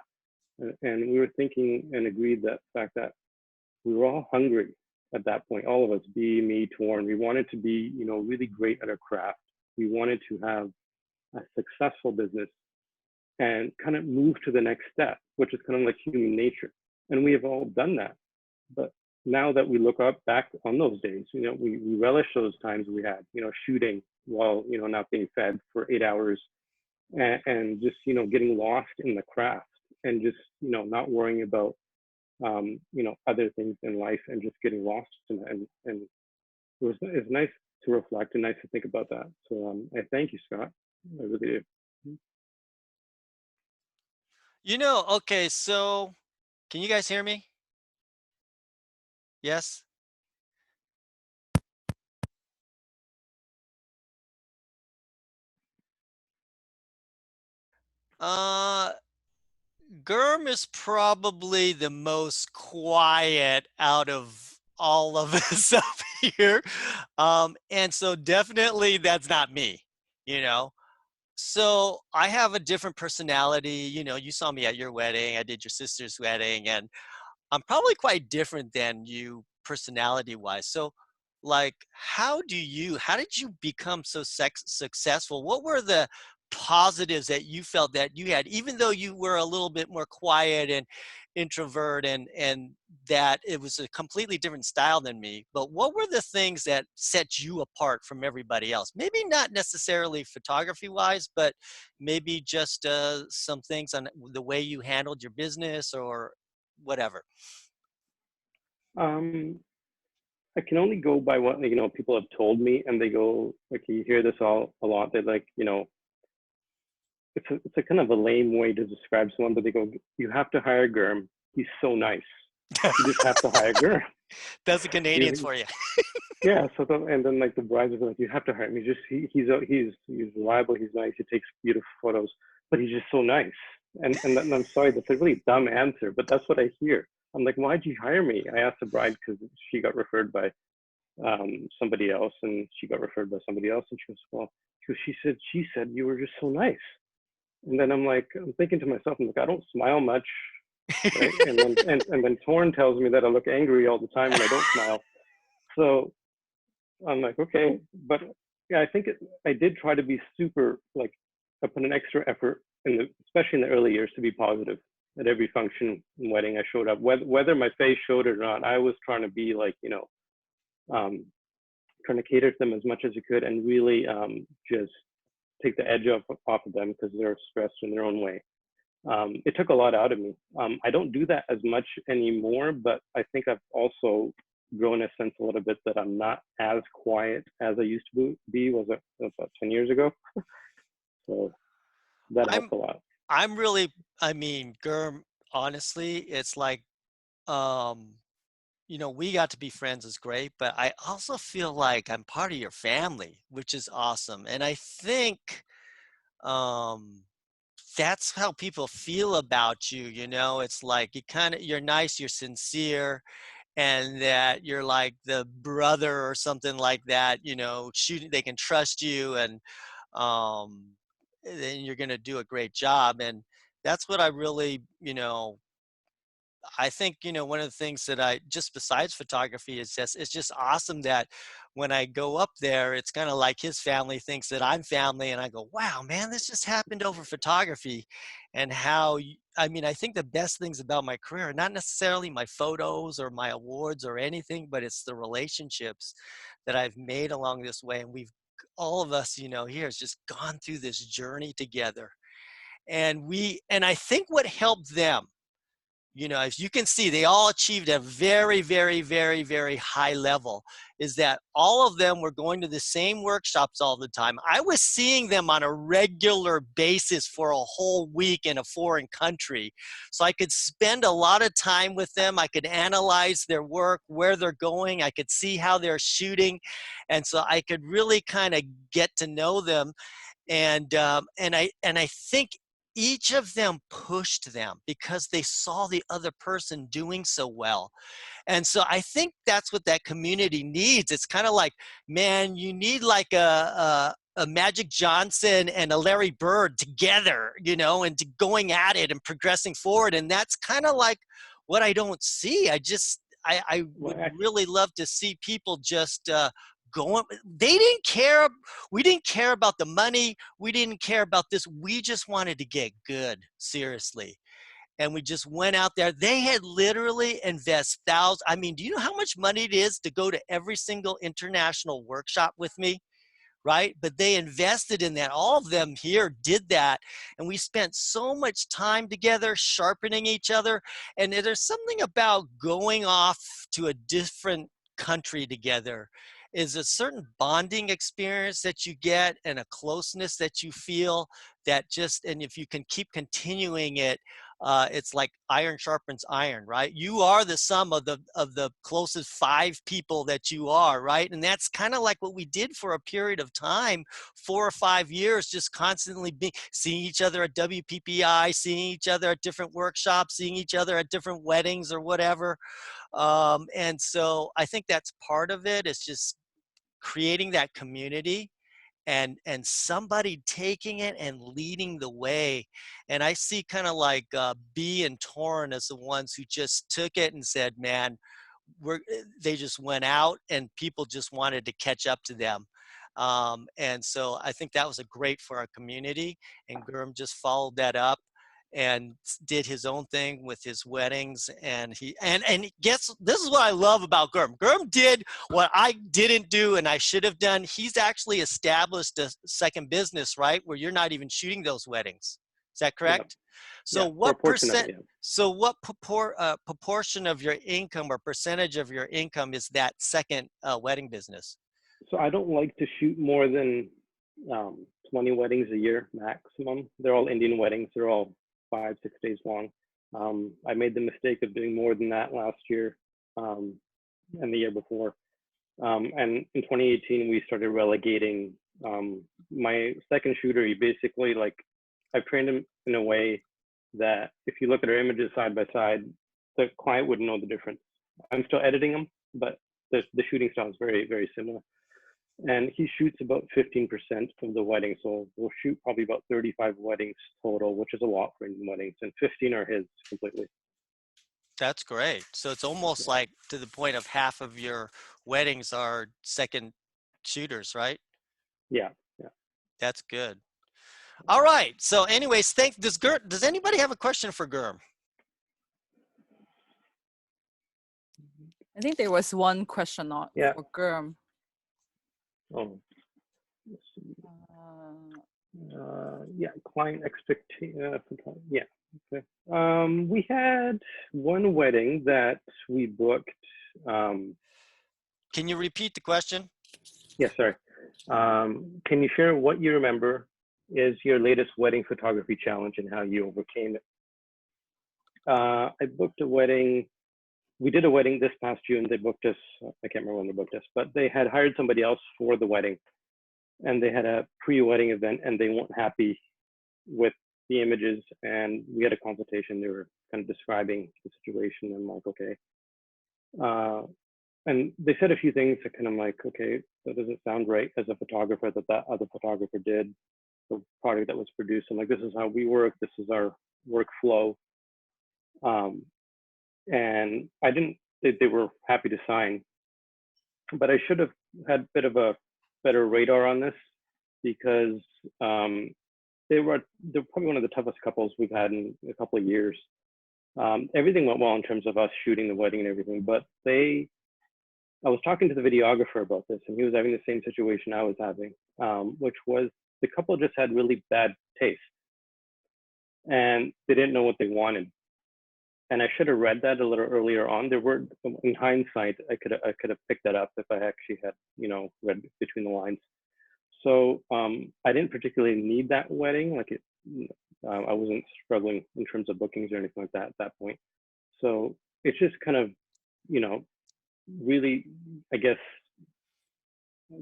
And we were thinking and agreed that the fact that we were all hungry at that point, all of us, me, Torn. We wanted to be, you know, really great at our craft. We wanted to have a successful business and kind of move to the next step, which is kind of like human nature. And we have all done that. But now that we look back on those days, you know, we relish those times we had, you know, shooting while, you know, not being fed for 8 hours, and just, you know, getting lost in the craft, and just, you know, not worrying about, you know, other things in life, and just getting lost in it. And it's nice to reflect and nice to think about that. So I thank you, Scott. I really do. You know, okay, so can you guys hear me? Yes? Germ is probably the most quiet out of all of us up here. And so definitely that's not me, you know. So I have a different personality. You know, you saw me at your wedding. I did your sister's wedding, and I'm probably quite different than you personality wise. So like, how did you become so successful? What were the positives that you felt that you had, even though you were a little bit more quiet and introvert, and that it was a completely different style than me, but what were the things that set you apart from everybody else? Maybe not necessarily photography wise, but maybe just some things on the way you handled your business or whatever. I can only go by what, you know, people have told me, and they go, like, you hear this a lot. They're like, you know, it's a kind of a lame way to describe someone, but they go, you have to hire Germ. He's so nice. You just have to hire Germ. That's the Canadians for you. Yeah. So and then like the brides are like, you have to hire him. He's reliable. He's nice. He takes beautiful photos, but he's just so nice. And I'm sorry, that's a really dumb answer, but that's what I hear. I'm like, why'd you hire me? I asked the bride because she got referred by somebody else, and she got referred by somebody else, and she goes, well, she said you were just so nice. And then I'm thinking to myself, I'm like, I don't smile much, right? and then Torn tells me that I look angry all the time when I don't smile. So I'm like, okay, but yeah, I think I did try to be super, like, I put an extra effort especially in the early years, to be positive at every function and wedding I showed up. Whether my face showed it or not, I was trying to be like, you know, trying to cater to them as much as I could, and really just take the edge off of them, because they're stressed in their own way. It took a lot out of me. I don't do that as much anymore, but I think I've also grown a sense a little bit that I'm not as quiet as I used to be, was about 10 years ago. So that helps a lot. I'm really, I mean, Germ, honestly, it's like, you know, we got to be friends is great, but I also feel like I'm part of your family, which is awesome. And I think that's how people feel about you. You know, it's like you're nice, you're sincere, and that you're like the brother or something like that. You know, they can trust you, and then you're going to do a great job. And that's what I really, you know, I think, you know, one of the things that I, just besides photography, is just, it's just awesome that when I go up there, it's kind of like his family thinks that I'm family, and I go, wow, man, this just happened over photography. And how, I mean, I think the best things about my career are not necessarily my photos or my awards or anything, but it's the relationships that I've made along this way. And we've, all of us, you know, here has just gone through this journey together. And I think what helped them, you know, as you can see, they all achieved a very, very, very, very high level, is that all of them were going to the same workshops all the time. I was seeing them on a regular basis for a whole week in a foreign country. So I could spend a lot of time with them. I could analyze their work, where they're going. I could see how they're shooting. And so I could really kind of get to know them. And I think each of them pushed them because they saw the other person doing so well. And so I think that's what that community needs. It's kind of like, man, you need like a Magic Johnson and a Larry Bird together, you know, and going at it and progressing forward. And that's kind of like what I don't see. I would really love to see people just going. They didn't care. We didn't care about the money. We didn't care about this. We just wanted to get good, seriously. And we just went out there. They had literally invested thousands. I mean, do you know how much money it is to go to every single international workshop with me? Right? But they invested in that. All of them here did that. And we spent so much time together, sharpening each other. And there's something about going off to a different country together, is a certain bonding experience that you get and a closeness that you feel that just, and if you can keep continuing it, it's like iron sharpens iron, right? You are the sum of the closest 5 people that you are, right? And that's kind of like what we did for a period of time, 4 or 5 years, just constantly seeing each other at WPPI, seeing each other at different workshops, seeing each other at different weddings or whatever. And so I think that's part of it. It's just creating that community and somebody taking it and leading the way. And I see kind of like B and Torrin as the ones who just took it and said, man, they just went out and people just wanted to catch up to them. And so I think that was a great for our community, and Gurm just followed that up and did his own thing with his weddings. And guess, this is what I love about Gurm. Gurm did what I didn't do and I should have done. He's actually established a second business, right? Where you're not even shooting those weddings. Is that correct? Yeah. So what percent, so what proportion of your income or percentage of your income is that second wedding business? So I don't like to shoot more than 20 weddings a year maximum. They're all Indian weddings. They're all 5-6 days long. I made the mistake of doing more than that last year and the year before. And in 2018, we started relegating my second shooter. He basically, like, I've trained him in a way that if you look at our images side by side, the client wouldn't know the difference. I'm still editing them, but the shooting style is very, very similar. And he shoots about 15% of the wedding. So we'll shoot probably about 35 weddings total, which is a lot for Indian weddings, and 15 are his completely. That's great. So it's almost like to the point of half of your weddings are second shooters, right? Yeah, yeah. That's good. All right. So anyways, does anybody have a question for Gurm? I think there was one question for Gurm. Oh. Yeah, client expectation. Yeah. Okay. We had one wedding that we booked. Can you repeat the question? Yeah, sorry. Can you share what you remember is your latest wedding photography challenge and how you overcame it? I booked a wedding. We did a wedding this past June. They booked us. I can't remember when they booked us, but they had hired somebody else for the wedding. And they had a pre-wedding event and they weren't happy with the images. And we had a consultation. They were kind of describing the situation. I'm like, okay. And they said a few things that kind of like, okay, that doesn't sound right as a photographer that other photographer did, the product that was produced. I'm like, this is how we work. This is our workflow. and I didn't. They were happy to sign, but I should have had a bit of a better radar on this because they're probably one of the toughest couples we've had in a couple of years. Everything went well in terms of us shooting the wedding and everything, but I was talking to the videographer about this, and he was having the same situation I was having, which was the couple just had really bad taste, and they didn't know what they wanted. And I should have read that a little earlier on. There were, in hindsight, I could have picked that up if I actually had, read between the lines. So I didn't particularly need that wedding. I wasn't struggling in terms of bookings or anything like that at that point. So it's just kind of, really, I guess,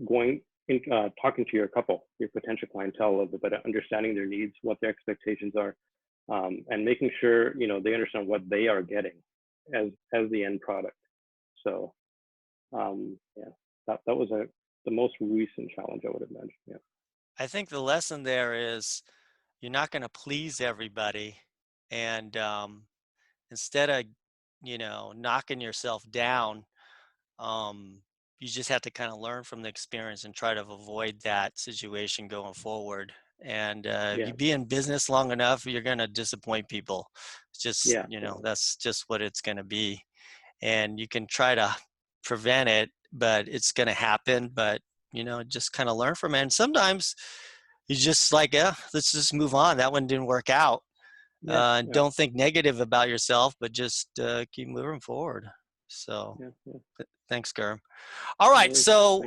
talking to your couple, your potential clientele a little bit better, understanding their needs, what their expectations are, and making sure they understand what they are getting as the end product. So yeah, that was the most recent challenge I would have mentioned. Yeah. I think the lesson there is you're not going to please everybody, and instead of knocking yourself down, you just have to kind of learn from the experience and try to avoid that situation going forward. And if you be in business long enough, you're going to disappoint people. It's just, that's just what it's going to be. And you can try to prevent it, but it's going to happen. But, just kind of learn from it. And sometimes you just like, let's just move on. That one didn't work out. Don't think negative about yourself, but just keep moving forward. So thanks, Gurm. All right, so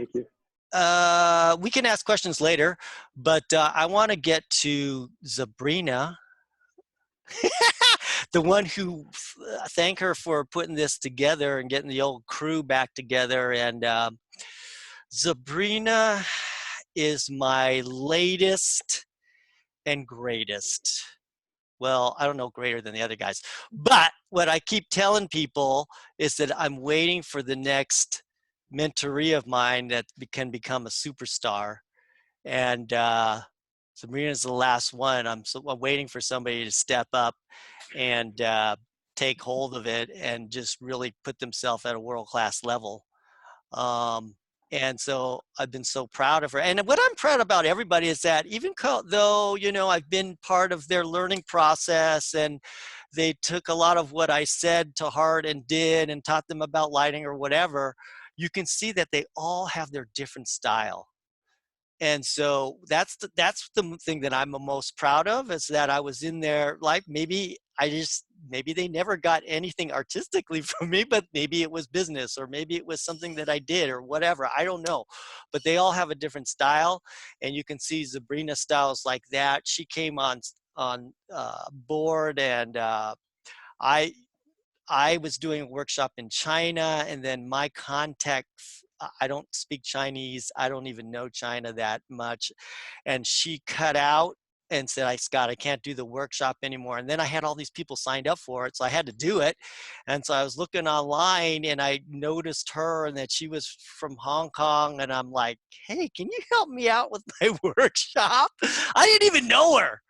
we can ask questions later, but I want to get to Sabrina, the one who thank her for putting this together and getting the old crew back together. And Sabrina is my latest and greatest. Well, I don't know greater than the other guys, but what I keep telling people is that I'm waiting for the next mentoree of mine that can become a superstar. And Sabrina's the last one. I'm waiting for somebody to step up and take hold of it and just really put themselves at a world-class level. And so I've been so proud of her. And what I'm proud about everybody is that even though, I've been part of their learning process and they took a lot of what I said to heart and did and taught them about lighting or whatever, you can see that they all have their different style. And so that's the thing that I'm the most proud of, is that I was in there, like maybe they never got anything artistically from me, but maybe it was business, or maybe it was something that I did or whatever. I don't know, but they all have a different style. And you can see Sabrina's styles like that. She came on board, and I was doing a workshop in China, and then my contacts, I don't speak Chinese. I don't even know China that much. And she cut out and said, Scott, I can't do the workshop anymore. And then I had all these people signed up for it, so I had to do it. And so I was looking online, and I noticed her and that she was from Hong Kong. And I'm like, hey, can you help me out with my workshop? I didn't even know her.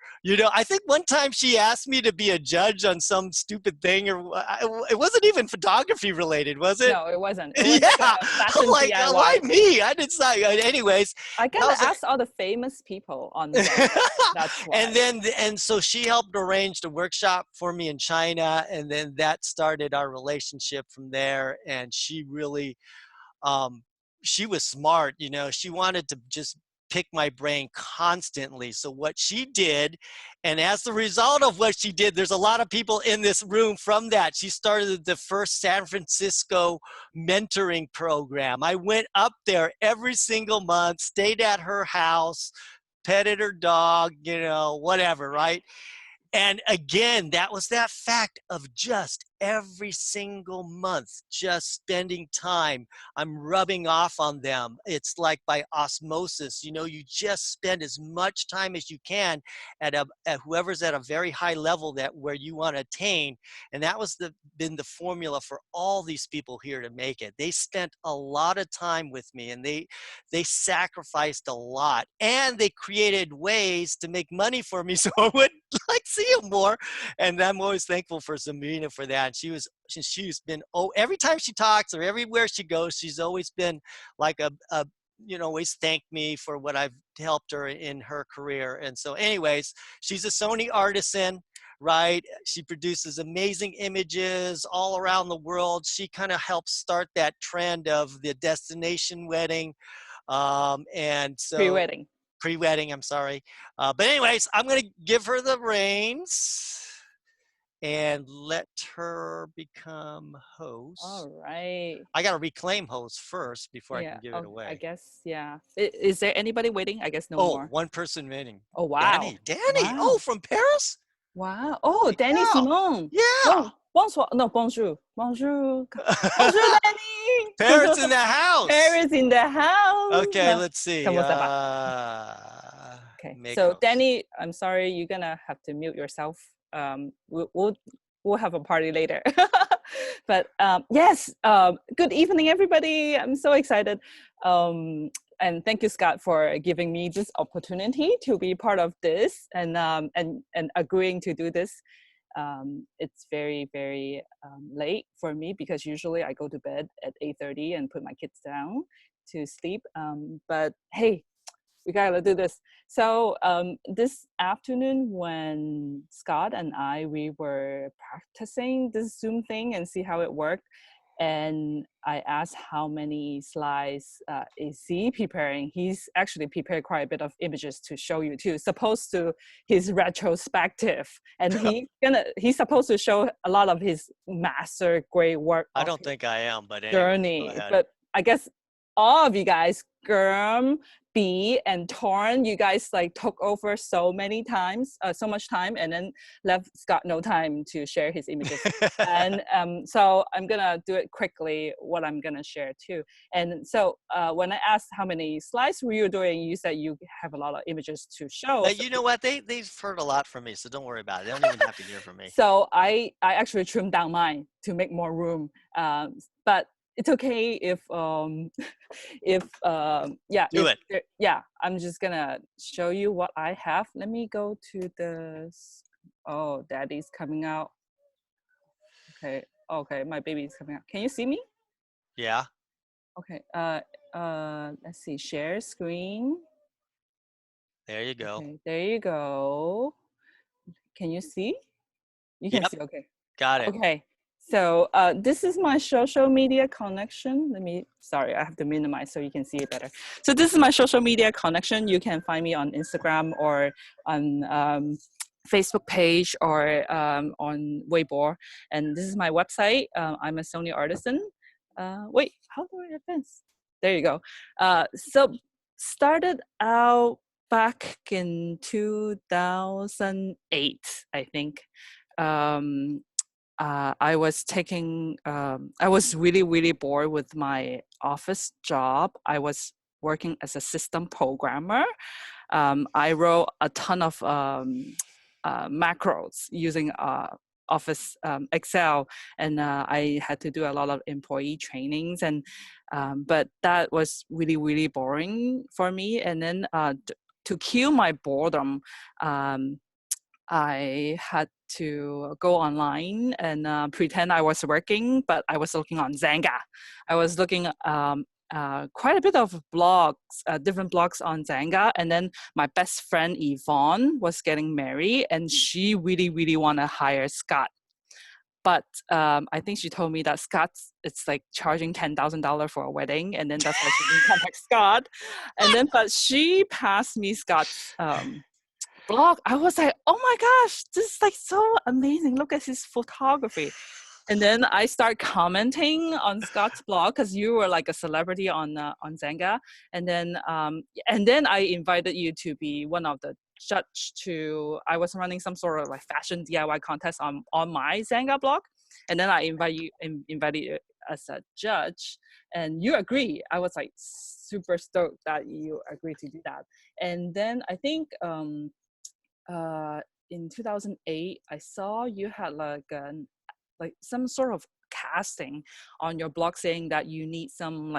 I think one time she asked me to be a judge on some stupid thing, or it wasn't even photography related, was it? No, it wasn't. It was I'm like, DIY. why me? I didn't say. Anyways, I gotta ask all the famous people on that. That's why. And so she helped arrange the workshop for me in China, and then that started our relationship from there. And she really, she was smart. She wanted to just pick my brain constantly. So what she did, and as the result of what she did, there's a lot of people in this room from that. She started the first San Francisco mentoring program. I went up there every single month, stayed at her house, petted her dog, whatever, right? And again, that was that fact of just every single month, just spending time. I'm rubbing off on them. It's like by osmosis, you just spend as much time as you can at whoever's at a very high level where you want to attain. And that was been the formula for all these people here to make it. They spent a lot of time with me, and they sacrificed a lot, and they created ways to make money for me so I wouldn't like see him more. And I'm always thankful for Zamina for that. And she's been, every time she talks or everywhere she goes, she's always been like always thanked me for what I've helped her in her career. And so anyways, she's a Sony artisan, right? She produces amazing images all around the world. She kind of helps start that trend of the destination wedding. And so pre-wedding, I'm sorry. But anyways, I'm going to give her the reins and let her become host. All right. I got to reclaim host first before I can give it away. I guess, yeah. Is there anybody waiting? I guess no more. One person waiting. Oh, wow. Danny. Wow. Oh, from Paris? Wow. Oh, Danny Simon. Yeah. Oh, bonsoir. No, bonjour. Bonjour. Bonjour, Danny. Paris in the house. Paris in the house. Okay, let's see. Okay. So, host. Danny, I'm sorry. You're going to have to mute yourself. We'll have a party later. But yes, good evening, everybody. I'm so excited. And thank you, Scott, for giving me this opportunity to be part of this and agreeing to do this. It's very, very late for me because usually I go to bed at 8:30 and put my kids down to sleep. But hey, we gotta do this. So this afternoon when Scott and we were practicing this Zoom thing and see how it worked, and I asked how many slides is he preparing. He's actually prepared quite a bit of images to show you too, supposed to his retrospective. And he's supposed to show a lot of his master grade work. I don't think I am, but anyway, journey. But I guess all of you guys, Germ, B, and Torn, you guys like took over so much time, and then left Scott no time to share his images. And so I'm gonna do it quickly, what I'm gonna share too. And so when I asked how many slides were you doing, you said you have a lot of images to show. But you know what? They've heard a lot from me, so don't worry about it. They don't even have to hear from me. So I actually trimmed down mine to make more room. But it's okay if do it. Yeah, I'm just gonna show you what I have. Let me go to Daddy's coming out. Okay, my baby's coming out. Can you see me? Yeah. Okay, let's see, share screen. There you go. Okay, there you go. Can you see? You can see, okay. Got it. Okay. So this is my social media connection. Sorry, I have to minimize so you can see it better. So this is my social media connection. You can find me on Instagram or on Facebook page or on Weibo. And this is my website. I'm a Sony artisan. Wait, how do I advance? There you go. So started out back in 2008, I think. I was really, really bored with my office job. I was working as a system programmer. I wrote a ton of macros using Office Excel, and I had to do a lot of employee trainings, and but that was really, really boring for me. And then to kill my boredom, I had to go online and pretend I was working, but I was looking on Zanga. I was looking quite a bit of blogs, different blogs on Zanga. And then my best friend Yvonne was getting married, and she really, really want to hire Scott. But I think she told me that it's like charging $10,000 for a wedding, and then that's why she didn't contact Scott. And then, but she passed me Scott's blog. I was like, oh my gosh, this is like so amazing. Look at his photography. And then I start commenting on Scott's blog because you were like a celebrity on Zanga. And then I invited you to be one of the judge I was running some sort of like fashion DIY contest on my Zanga blog. And then I invited you as a judge, and you agree. I was like super stoked that you agreed to do that. And then I think in 2008, I saw you had like some sort of casting on your blog saying that you need some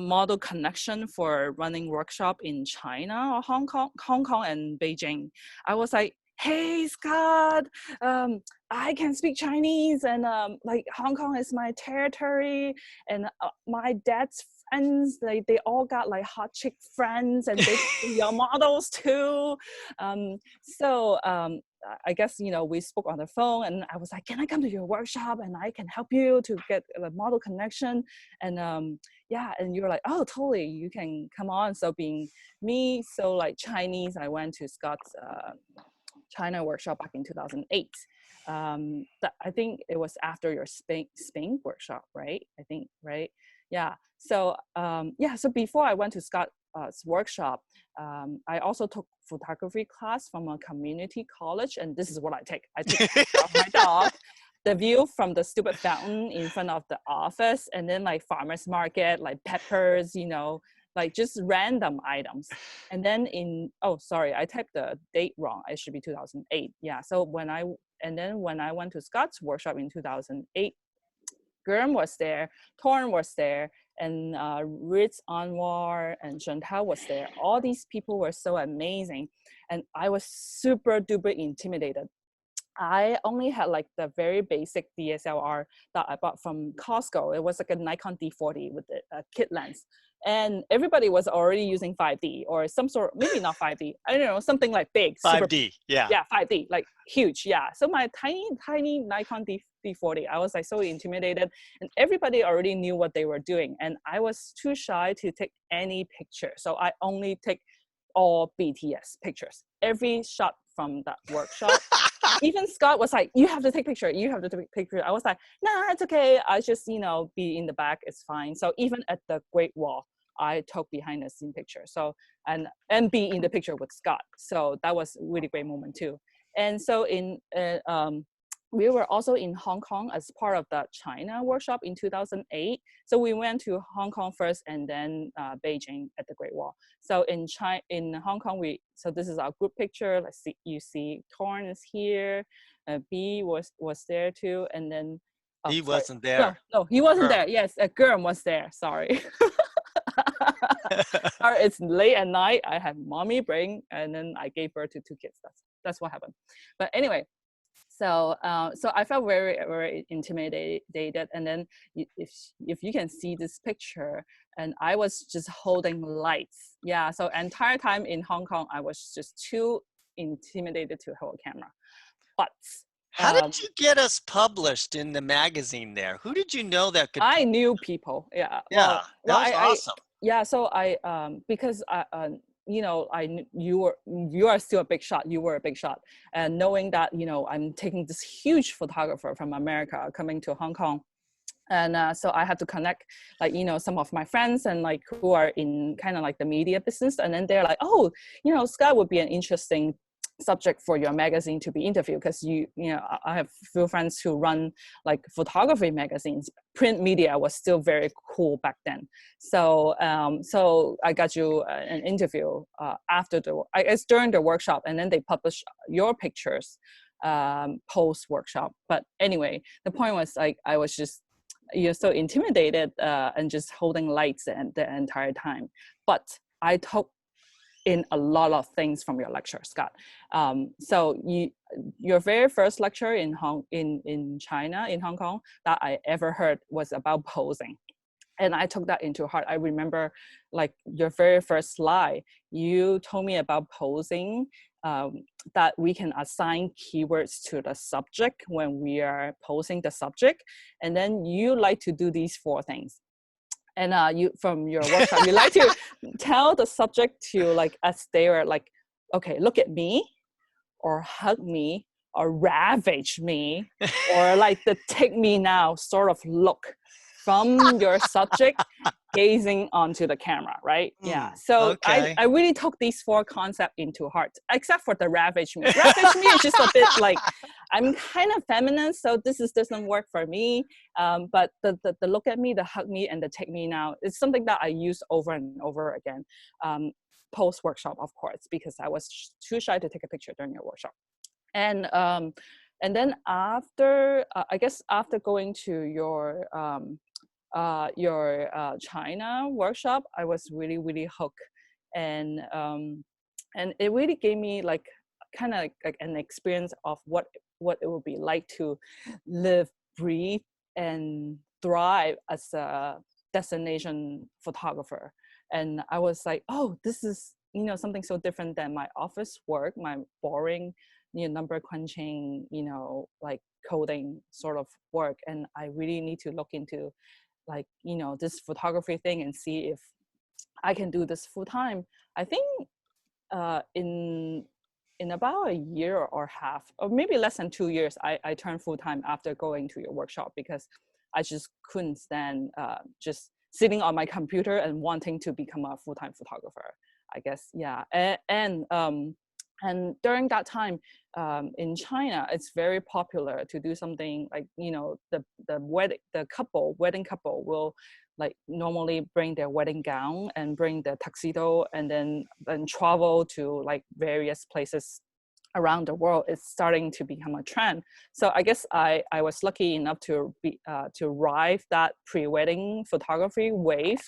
model connection for running workshop in China or Hong Kong and Beijing. I was like, hey Scott, I can speak Chinese, and like Hong Kong is my territory, and my dad's friends, they all got like hot chick friends, and they your models too. I guess, you know, we spoke on the phone, and I was like, can I come to your workshop and I can help you to get a model connection? And yeah, and you're like, oh, totally, you can come on. So being me, so like Chinese, I went to Scott's China workshop back in 2008. I think it was after your Spain workshop, right? I think, right? Yeah. So yeah. So before I went to Scott's workshop, I also took photography class from a community college, and this is what I take. I took a picture of my dog, the view from the stupid fountain in front of the office, and then like farmers market, like peppers, you know, like just random items. And then oh, sorry, I typed the date wrong. It should be 2008. Yeah. So when I went to Scott's workshop in 2008, Gurm was there, Torn was there, and Ritz Anwar and Chantal was there. All these people were so amazing. And I was super duper intimidated. I only had like the very basic DSLR that I bought from Costco. It was like a Nikon D40 with a kit lens. And everybody was already using 5D or some sort, maybe not 5D, I don't know, something like big. 5D, yeah. Yeah, 5D, like huge, yeah. So my tiny Nikon D40, I was like so intimidated, and everybody already knew what they were doing. And I was too shy to take any picture. So I only take all BTS pictures, every shot from that workshop. Even Scott was like, you have to take picture, you have to take picture. I was like, nah, it's okay. I just, you know, be in the back, it's fine. So even at the Great Wall, I took behind the scene picture. So, and be in the picture with Scott. So that was a really great moment too. And so we were also in Hong Kong as part of the China workshop in 2008. So we went to Hong Kong first and then Beijing at the Great Wall. So in Hong Kong, so this is our group picture. Let's see, you see Torn is here, B was there too. And then- he wasn't there. No, he wasn't there. Yes, Gurm was there, sorry. Sorry, it's late at night. I had mommy brain, and then I gave birth to 2 kids. That's what happened. But anyway, so I felt very, very intimidated. And then if you can see this picture, and I was just holding lights. Yeah, so entire time in Hong Kong, I was just too intimidated to hold a camera. But how did you get us published in the magazine there? Who did you know that could? I knew people. Yeah. Yeah, that was awesome. Yeah, so because you know, you are still a big shot. You were a big shot, and knowing that, you know, I'm taking this huge photographer from America coming to Hong Kong, and so I had to connect, like, you know, some of my friends and like who are in kind of like the media business, and then they're like, oh, you know, Scott would be an interesting subject for your magazine to be interviewed, because you know, I have a few friends who run like photography magazines. Print media was still very cool back then. So so I got you an interview after I guess during the workshop, and then they published your pictures post workshop. But anyway, the point was, like, I was just, you're so intimidated and just holding lights the entire time. But I took in a lot of things from your lecture, Scott. So your very first lecture in China, in Hong Kong, that I ever heard was about posing. And I took that into heart. I remember, like, your very first slide, you told me about posing, that we can assign keywords to the subject when we are posing the subject. And then you like to do these 4 things. And you, from your workshop, you like to tell the subject to, like, as they were like, okay, look at me, or hug me, or ravage me, or like the take me now sort of look from your subject gazing onto the camera, right? Yeah. So okay. I really took these 4 concepts into heart, except for the ravage me. Ravage me is just a bit like, I'm kind of feminine, so this doesn't work for me. But the look at me, the hug me, and the take me now is something that I use over and over again, post workshop, of course, because I was too shy to take a picture during your workshop. And then after, I guess after going to your China workshop, I was really, really hooked, and it really gave me like kind of like an experience of what it would be like to live, breathe, and thrive as a destination photographer. And I was like, oh, this is, you know, something so different than my office work, my boring, you know, number crunching, you know, like coding sort of work. And I really need to look into like, you know, this photography thing and see if I can do this full time. I think in about a year or half, or maybe less than 2 years, I turned full time after going to your workshop, because I just couldn't stand just sitting on my computer and wanting to become a full time photographer, I guess. Yeah, and during that time in China, it's very popular to do something like, you know, the wedding couple will like normally bring their wedding gown and bring their tuxedo and then travel to like various places around the world. It's starting to become a trend. So I guess I was lucky enough to be to ride that pre-wedding photography wave,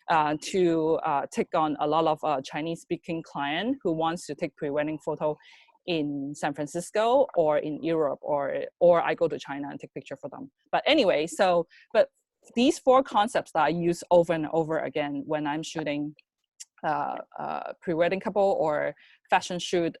to take on a lot of Chinese-speaking client who wants to take pre-wedding photo in San Francisco or in Europe, or I go to China and take picture for them. But anyway, so but these 4 concepts that I use over and over again when I'm shooting pre-wedding couple or fashion shoot.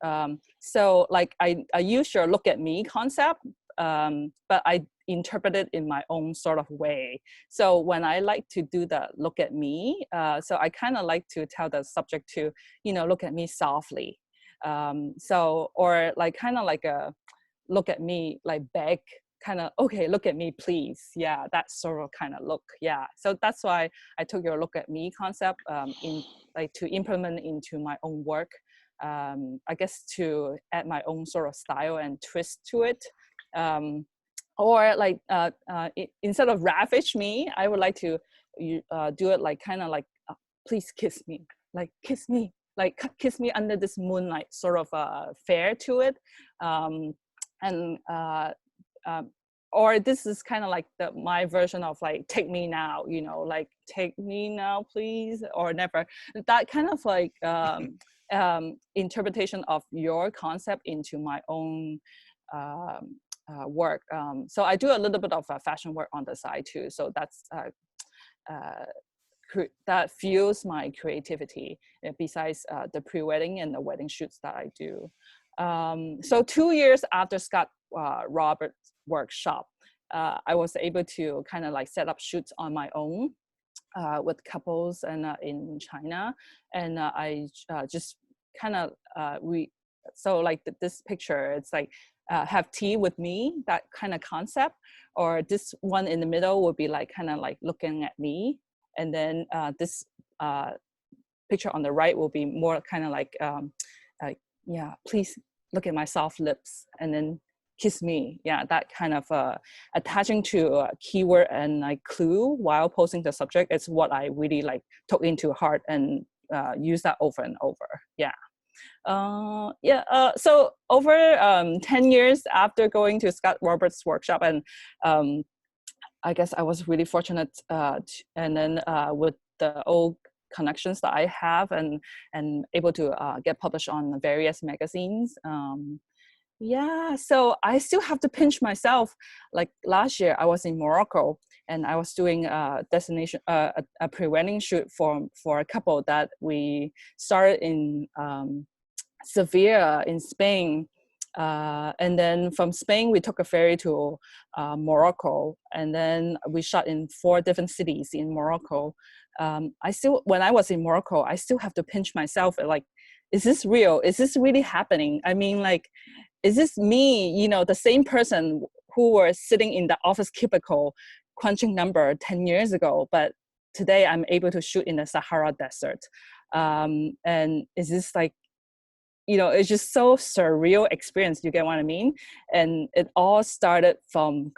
So like I use your look at me concept, but I interpret it in my own sort of way. So when I like to do the look at me, so I kind of like to tell the subject to, you know, look at me softly. So, or like kind of like a look at me, like beg, kind of, okay, look at me, please. Yeah, that sort of kind of look. Yeah, so that's why I took your look at me concept in like to implement into my own work. I guess to add my own sort of style and twist to it. Or like instead of ravage me, I would like to do it like kind of like, please kiss me, like kiss me, like kiss me under this moonlight, sort of fair to it. Or this is kind of like my version of like take me now, you know, like take me now please, or never. That kind of like interpretation of your concept into my own work. So I do a little bit of fashion work on the side too, so that's that fuels my creativity, besides the pre-wedding and the wedding shoots that I do. So 2 years after Scott Roberts' workshop, I was able to kind of like set up shoots on my own with couples and in China. And I just kind of, so like this picture, it's like have tea with me, that kind of concept. Or this one in the middle would be like kind of like looking at me. And then this picture on the right will be more kind of like, yeah, please look at my soft lips and then kiss me. Yeah, that kind of attaching to a keyword and like clue while posing the subject is what I really like took into heart and use that over and over. Yeah. So over 10 years after going to Scott Roberts' workshop, and I guess I was really fortunate, and then with the old connections that I have and able to get published on various magazines. Yeah, so I still have to pinch myself. Like last year, I was in Morocco and I was doing a destination, a pre-wedding shoot for a couple that we started in Sevilla in Spain. And then from Spain, we took a ferry to Morocco, and then we shot in 4 different cities in Morocco. When I was in Morocco, I still have to pinch myself, like, is this real? Is this really happening? I mean, like, is this me, you know, the same person who was sitting in the office cubicle crunching number 10 years ago, but today I'm able to shoot in the Sahara Desert. And is this like, you know, it's just so surreal experience, you get what I mean? And it all started from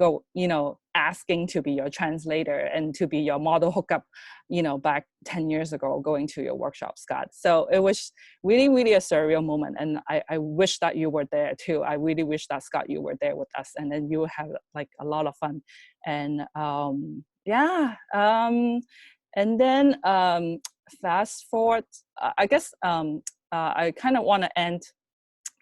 asking to be your translator and to be your model hookup, you know, back 10 years ago, going to your workshop, Scott. So it was really, really a surreal moment. And I wish that you were there too. I really wish that, Scott, you were there with us, and then you have like a lot of fun. And and then fast forward, I guess, I kind of want to end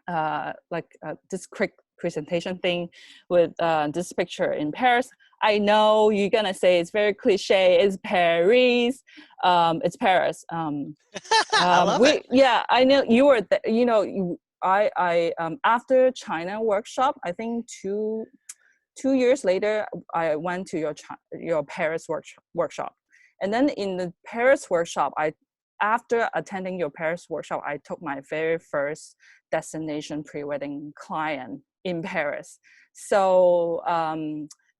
this quick presentation thing with this picture in Paris. I know you're gonna say it's very cliche. It's Paris. It's Paris. I love it. Yeah, I know you were. You know, after China workshop, I think 2 years later, I went to your Paris workshop, and then in the Paris workshop, after attending your Paris workshop, I took my very first destination pre-wedding client in Paris. So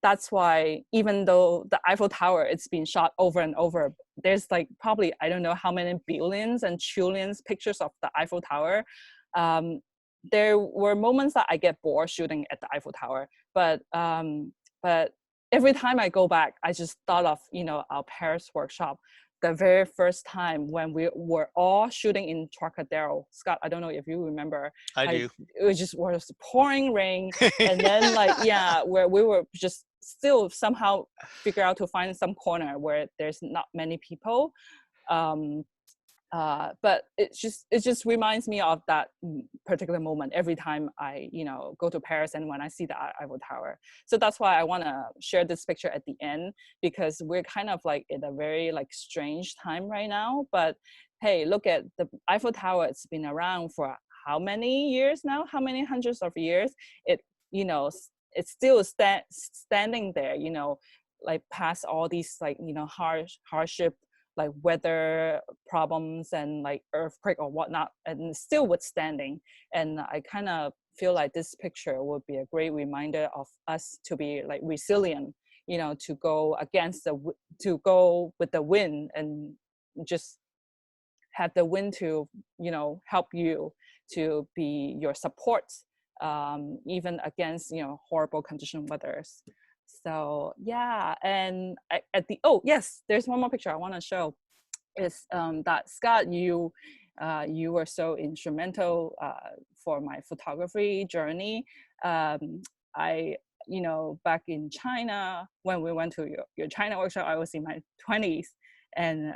that's why, even though the Eiffel Tower, it's been shot over and over, there's like probably, I don't know how many billions and trillions pictures of the Eiffel Tower. There were moments that I get bored shooting at the Eiffel Tower, but every time I go back, I just thought of, our Paris workshop, the very first time when we were all shooting in Trocadero. Scott, I don't know if you remember. I do. It was pouring rain, and then where we were just still somehow figure out to find some corner where there's not many people. But it just reminds me of that particular moment every time I go to Paris and when I see the Eiffel Tower. So that's why I want to share this picture at the end, because we're kind of like in a very strange time right now. But hey, look at the Eiffel Tower. It's been around for how many years now? How many hundreds of years? It's still standing there. Past all these hardship, like weather problems and like earthquake or whatnot, and still withstanding. And I kind of feel like this picture would be a great reminder of us to be like resilient, to go with the wind, and just have the wind to, help you, to be your support, even against, horrible condition weathers. So yeah, and yes, there's one more picture I want to show. Is that Scott, you were so instrumental for my photography journey. I back in China, when we went to your China workshop, I was in my 20s, and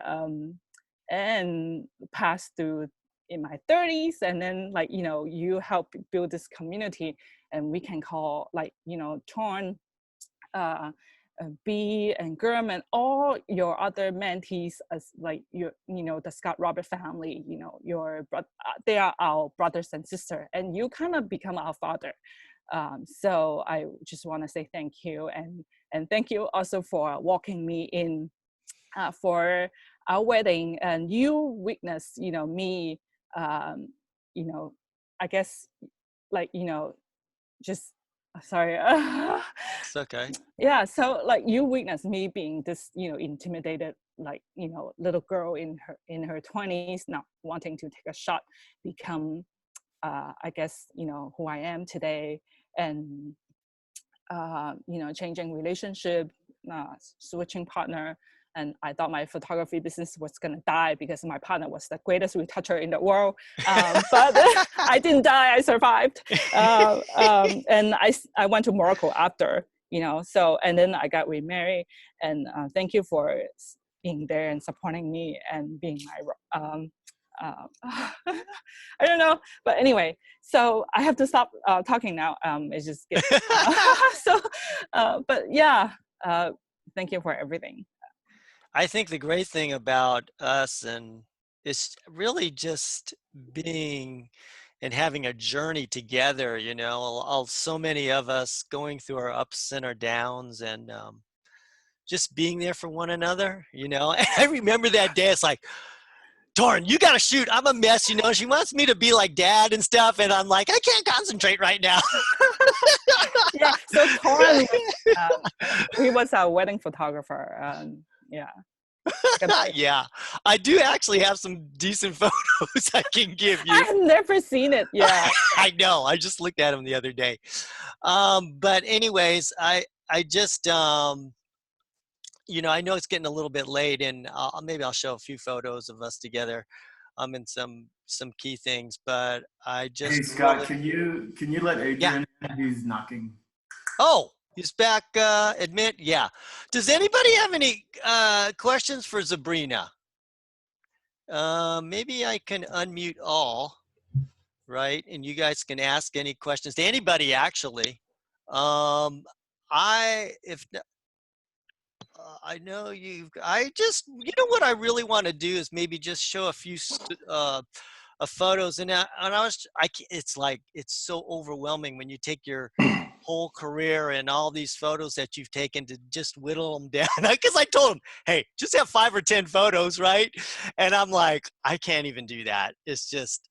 passed through in my 30s, and then you helped build this community, and we can call Torn, B and Gurm and all your other mentees as the Scott Robert family. They are our brothers and sisters, and you kind of become our father. So I just want to say thank you, and thank you also for walking me in for our wedding, and you witnessed me I guess just sorry. It's okay. Yeah, so you witnessed me being this intimidated little girl in her 20s, not wanting to take a shot, become I guess who I am today, and changing relationship, switching partner. And I thought my photography business was gonna die because my partner was the greatest retoucher in the world. But I didn't die, I survived. And I went to Morocco after, so, and then I got remarried. And thank you for being there and supporting me and being my, I don't know, but anyway, so I have to stop talking now. It's just getting, but yeah, thank you for everything. I think the great thing about us and is really just being and having a journey together, so many of us going through our ups and our downs, and just being there for one another, And I remember that day, it's like, Torn, you got to shoot. I'm a mess, She wants me to be like dad and stuff, and I'm like, I can't concentrate right now. Yeah, so Torn, he was our wedding photographer. Yeah. Yeah, I do actually have some decent photos I can give you. I've never seen it. Yeah. I know. I just looked at them the other day. But anyways, I just, I know it's getting a little bit late, and maybe I'll show a few photos of us together, and some key things. But I just. Hey Scott, can you let Adrian? Yeah. He's knocking. Oh. He's back, admit, yeah. Does anybody have any questions for Sabrina? Maybe I can unmute all. right? And you guys can ask any questions to anybody, actually. If I know I just, what I really want to do is maybe just show a few of photos, and it's like, it's so overwhelming when you take your whole career and all these photos that you've taken to just whittle them down. Because I told them, hey, just have 5 or 10 photos, right? And I'm like, I can't even do that. It's just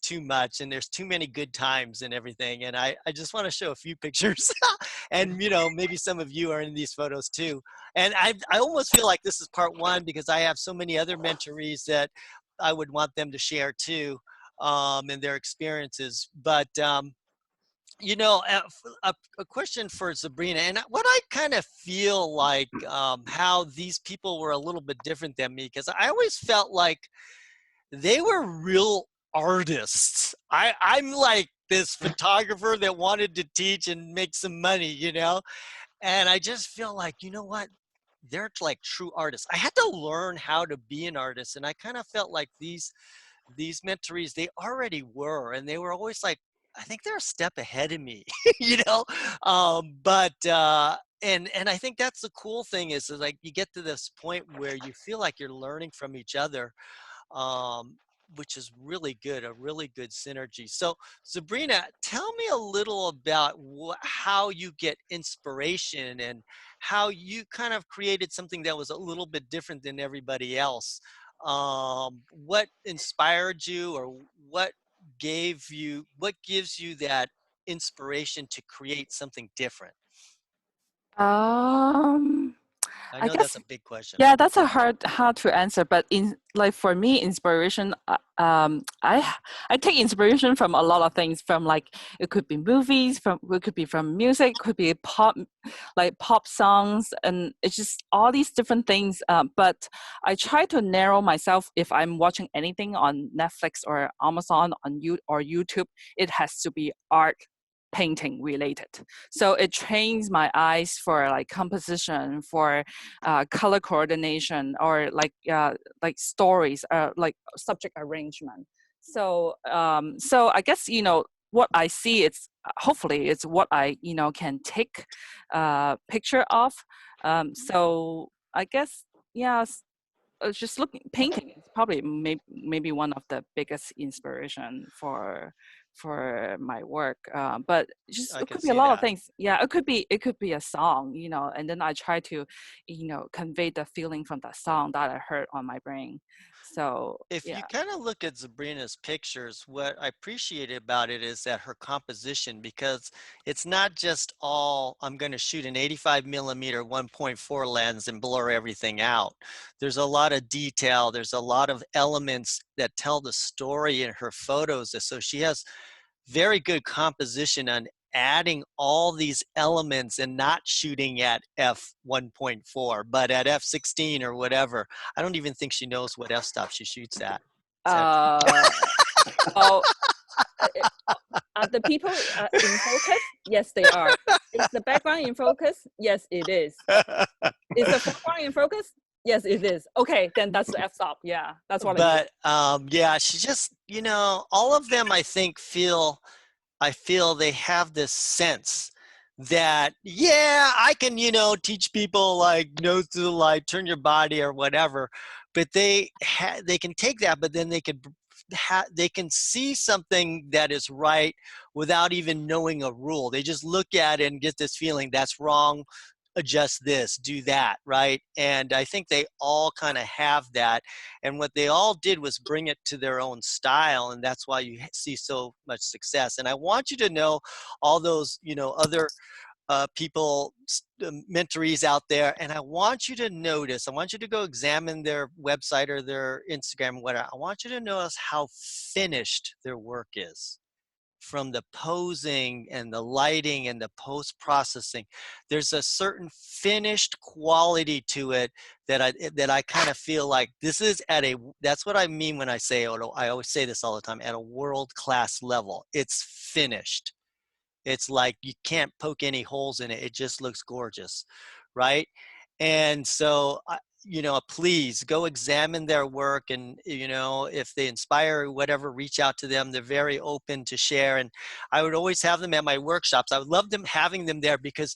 too much, and there's too many good times and everything. And I just want to show a few pictures, and maybe some of you are in these photos too. And I almost feel like this is part 1, because I have so many other mentorees that I would want them to share too, and their experiences. But a question for Sabrina, and what I kind of feel like, how these people were a little bit different than me, because I always felt like they were real artists. I'm like this photographer that wanted to teach and make some money, and I just feel like, what? They're like true artists. I had to learn how to be an artist, and I kind of felt like these mentorees, they already were, and they were always like, I think they're a step ahead of me, but and I think that's the cool thing is like you get to this point where you feel like you're learning from each other, um, which is really good, a really good synergy. So Sabrina, tell me a little about how you get inspiration and how you kind of created something that was a little bit different than everybody else. What inspired you, or what gives you that inspiration to create something different? Um, I I know that's guess, a big question. yeah, that's a hard to answer. But for me, inspiration, I take inspiration from a lot of things. From like, it could be movies, it could be from music, could be pop songs, and it's just all these different things. But I try to narrow myself. If I'm watching anything on Netflix or Amazon or YouTube, it has to be art, painting related. So it trains my eyes for like composition, for color coordination, or like stories, like subject arrangement. So I guess what I see, it's hopefully it's what I can take picture of. So I guess, yeah, just looking painting is probably maybe one of the biggest inspiration for my work. But just I it can could be a see lot of that. things. Yeah, it could be a song, and then I try to convey the feeling from that song that I heard on my brain. So If you yeah. kind of look at Sabrina's pictures, what I appreciated about it is that her composition, because it's not just all, I'm going to shoot an 85mm 1.4 lens and blur everything out. There's a lot of detail. There's a lot of elements that tell the story in her photos. So she has very good composition on adding all these elements and not shooting at f1.4 but at f16 or whatever. I don't even think she knows what f-stop she shoots at. uh oh Are the people in focus? Yes, they are. Is the background in focus? Yes, it is. Is the foreground in focus? Yes, it is. Okay, then that's the f-stop. Yeah, that's what I mean. But yeah, she just, all of them, I feel they have this sense that, yeah, I can, teach people like nose to the light, turn your body or whatever, but they can take that, but then they can see something that is right without even knowing a rule. They just look at it and get this feeling that's wrong, adjust this, do that, right? And I think they all kind of have that. And what they all did was bring it to their own style. And that's why you see so much success. And I want you to know all those, other people, mentorees out there. And I want you to notice, I want you to go examine their website or their Instagram, whatever. I want you to notice how finished their work is, from the posing and the lighting and the post-processing. There's a certain finished quality to it that I kind of feel like this is that's what I mean when I say, I always say this all the time, at a world-class level. It's finished. It's like you can't poke any holes in it. It just looks gorgeous, right? And so please go examine their work, and if they inspire or whatever, reach out to them. They're very open to share, and I would always have them at my workshops. I would love them having them there because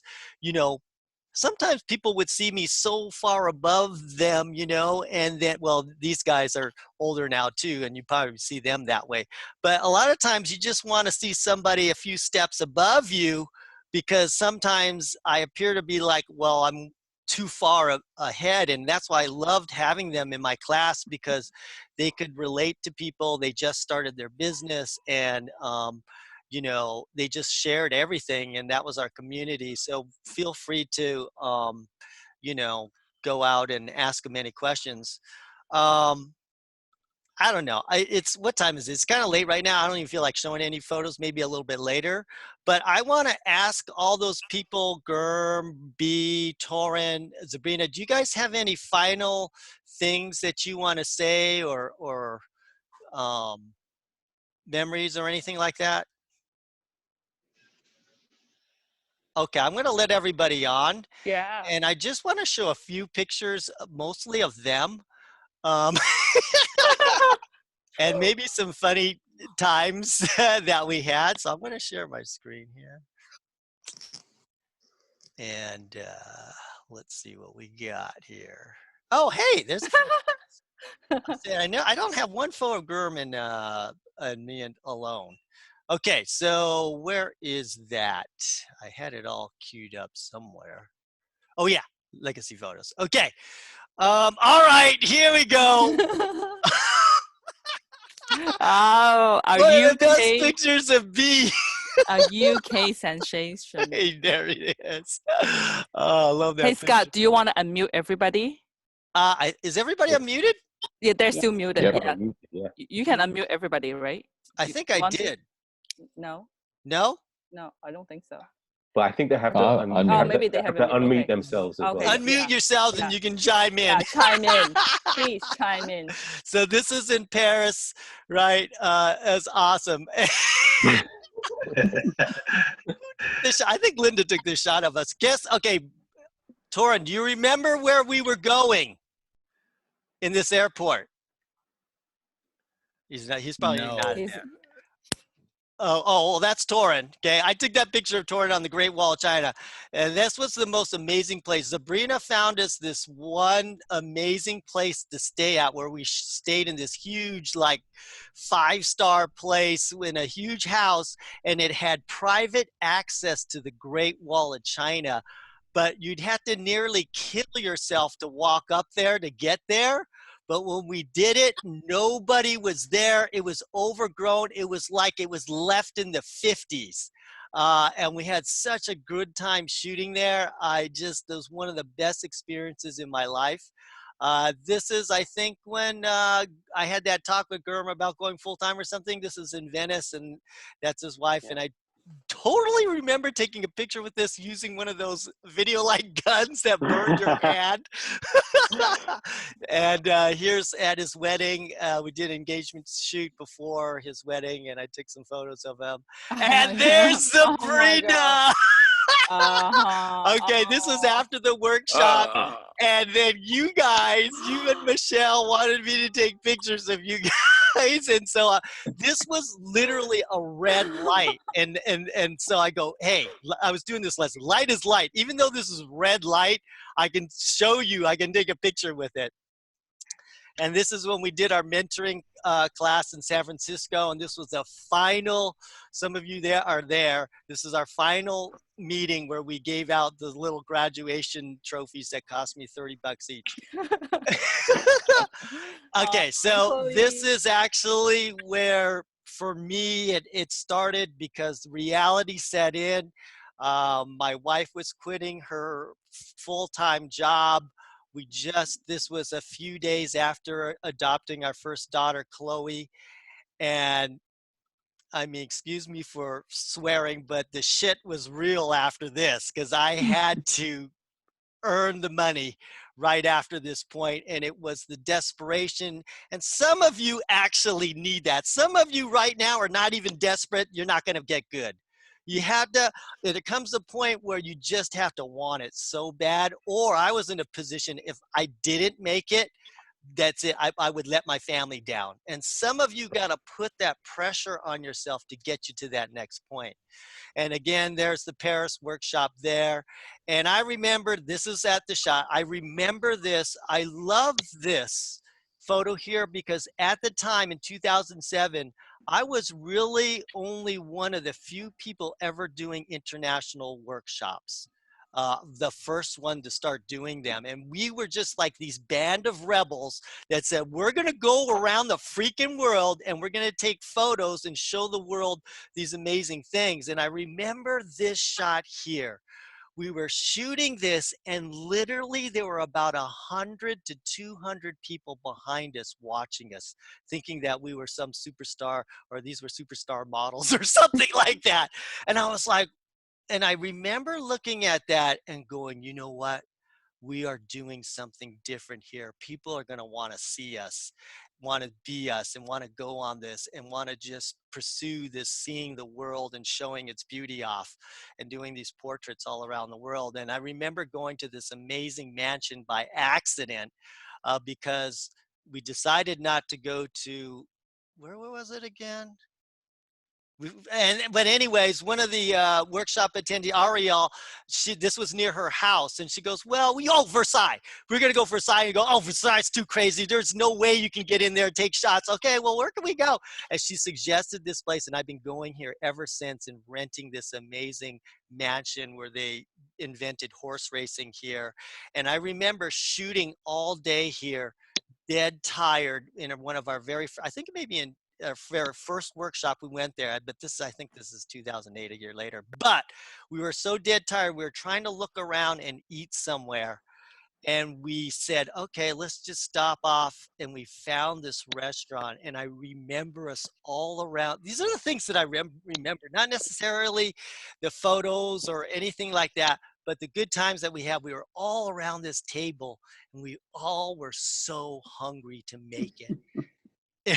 sometimes people would see me so far above them, and then, well, these guys are older now too, and you probably see them that way. But a lot of times you just want to see somebody a few steps above you, because sometimes I appear to be like, well, I'm too far ahead. And that's why I loved having them in my class, because they could relate to people. They just started their business, and they just shared everything, and that was our community. So feel free to, go out and ask them any questions. I don't know. What time is it? It's kind of late right now. I don't even feel like showing any photos, maybe a little bit later. But I want to ask all those people, Germ, B, Torin, Sabrina, do you guys have any final things that you want to say, or memories or anything like that? Okay, I'm going to let everybody on. Yeah. And I just want to show a few pictures, mostly of them. And maybe some funny times that we had. So I'm going to share my screen here. And let's see what we got here. Oh, hey, there's a photo. I know I don't have one photo of Germ and me alone. Okay, so where is that? I had it all queued up somewhere. Oh yeah, legacy photos. Okay. All right, here we go. Oh, our One of the best UK, pictures of B. a UK sensation. Hey, there it is. Oh, I love that Hey, picture. Scott, do you want to unmute everybody? Is everybody unmuted? Yeah, they're still muted. Yep, Yeah. I'm muted, yeah. You can unmute everybody, right? I think I did. No, No? no, I don't think so. But I think they have to, Oh, maybe they have to to unmute okay. themselves as Okay. well. Unmute yourselves and you can chime in. Yeah, chime in. Please chime in. So this is in Paris, right? That's awesome. I think Linda took this shot of us. Okay, Torin, do you remember where we were going in this airport? He's probably not there. Oh, well, that's Torin. Okay, I took that picture of Torin on the Great Wall of China, and this was the most amazing place. Sabrina found us this one amazing place to stay at, where we stayed in this huge, like, 5-star place in a huge house, and it had private access to the Great Wall of China, but you'd have to nearly kill yourself to walk up there to get there. But when we did it, nobody was there. It was overgrown. It was like it was left in the 50s. And we had such a good time shooting there. It was one of the best experiences in my life. This is, I think, when I had that talk with Germ about going full-time or something. This is in Venice, and that's his wife. And I totally remember taking a picture with this using one of those video-like guns that burned your hand. And here's at his wedding. We did an engagement shoot before his wedding, and I took some photos of him. And there's Sabrina. Okay, this was after the workshop. And then you and Michelle wanted me to take pictures of you guys. And so this was literally a red light. And so I go, hey, I was doing this lesson. Light is light. Even though this is red light, I can show you, I can take a picture with it. And this is when we did our mentoring class in San Francisco. And this was the final, some of you there are there. This is our final meeting where we gave out the little graduation trophies that cost me $30 each. Okay, so this is actually where, for me, it started, because reality set in. My wife was quitting her full-time job. This was a few days after adopting our first daughter, Chloe. And I mean, excuse me for swearing, but the shit was real after this, because I had to earn the money right after this point, and it was the desperation. And some of you actually need that. Some of you right now are not even desperate. You're not going to get good. You had to, there comes a point where you just have to want it so bad. Or I was in a position, if I didn't make it, that's it. I would let my family down. And some of you got to put that pressure on yourself to get you to that next point. And again, there's the Paris workshop there. And I remember, this is at the shot. I remember this. I love this photo here because at the time in 2007, I was really only one of the few people ever doing international workshops. The first one to start doing them. And we were just like these band of rebels that said, we're going to go around the freaking world and we're going to take photos and show the world these amazing things. And I remember this shot here. We were shooting this and literally there were about 100 to 200 people behind us watching us, thinking that we were some superstar or these were superstar models or something like that. And I was like, and I remember looking at that and going, you know what? We are doing something different here. People are going to want to see us, want to be us, and want to go on this and want to just pursue this, seeing the world and showing its beauty off and doing these portraits all around the world. And I remember going to this amazing mansion by accident because we decided not to go to, where was it again? But anyways, one of the workshop attendee, Ariel, this was near her house, and she goes, well, Versailles. We're going to go Versailles. And go, oh, Versailles is too crazy. There's no way you can get in there and take shots. Okay, well, where can we go? And she suggested this place, and I've been going here ever since and renting this amazing mansion where they invented horse racing here. And I remember shooting all day here, dead tired in one of our I think maybe in our first workshop we went there, but I think this is 2008, a year later. But we were so dead tired, we were trying to look around and eat somewhere. And we said, okay, let's just stop off. And we found this restaurant. And I remember us all around. These are the things that I remember, not necessarily the photos or anything like that, but the good times that we had. We were all around this table and we all were so hungry to make it.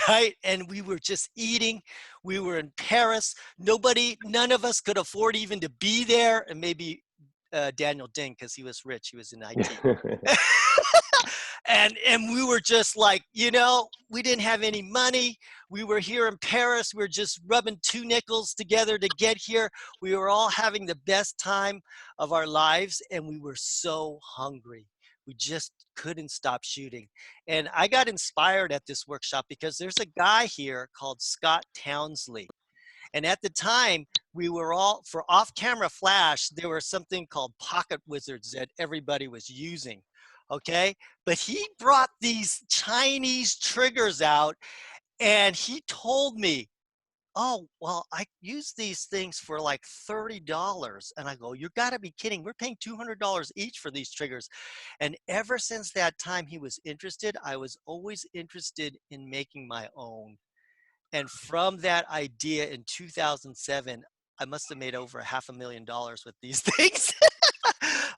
Right? And we were just eating. We were in Paris. None of us could afford even to be there. And maybe Daniel Ding, because he was rich. He was in IT. And we were just like, we didn't have any money. We were here in Paris. We were just rubbing 2 nickels together to get here. We were all having the best time of our lives. And we were so hungry. We just couldn't stop shooting. And I got inspired at this workshop because there's a guy here called Scott Townsley. And at the time, we were all, for off-camera flash, there was something called pocket wizards that everybody was using, okay? But he brought these Chinese triggers out, and he told me, oh, well, I use these things for like $30. And I go, you gotta be kidding. We're paying $200 each for these triggers. And ever since that time he was interested, I was always interested in making my own. And from that idea in 2007, I must have made over $500,000 with these things.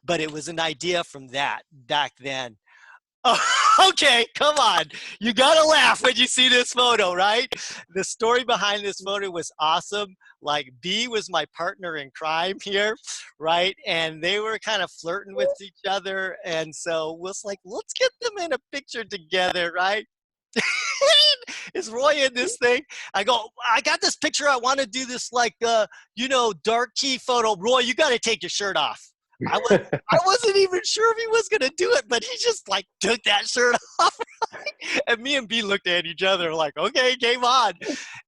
But it was an idea from that back then. Oh, okay, come on. You gotta laugh when you see this photo, right? The story behind this photo was awesome. Like, B was my partner in crime here, right? And they were kind of flirting with each other. And so was like, let's get them in a picture together, right? Is Roy in this thing? I go, I got this picture. I want to do this like, dark key photo. Roy, you got to take your shirt off. I wasn't even sure if he was going to do it, but he just like took that shirt off. Right? And me and B looked at each other like, okay, game on.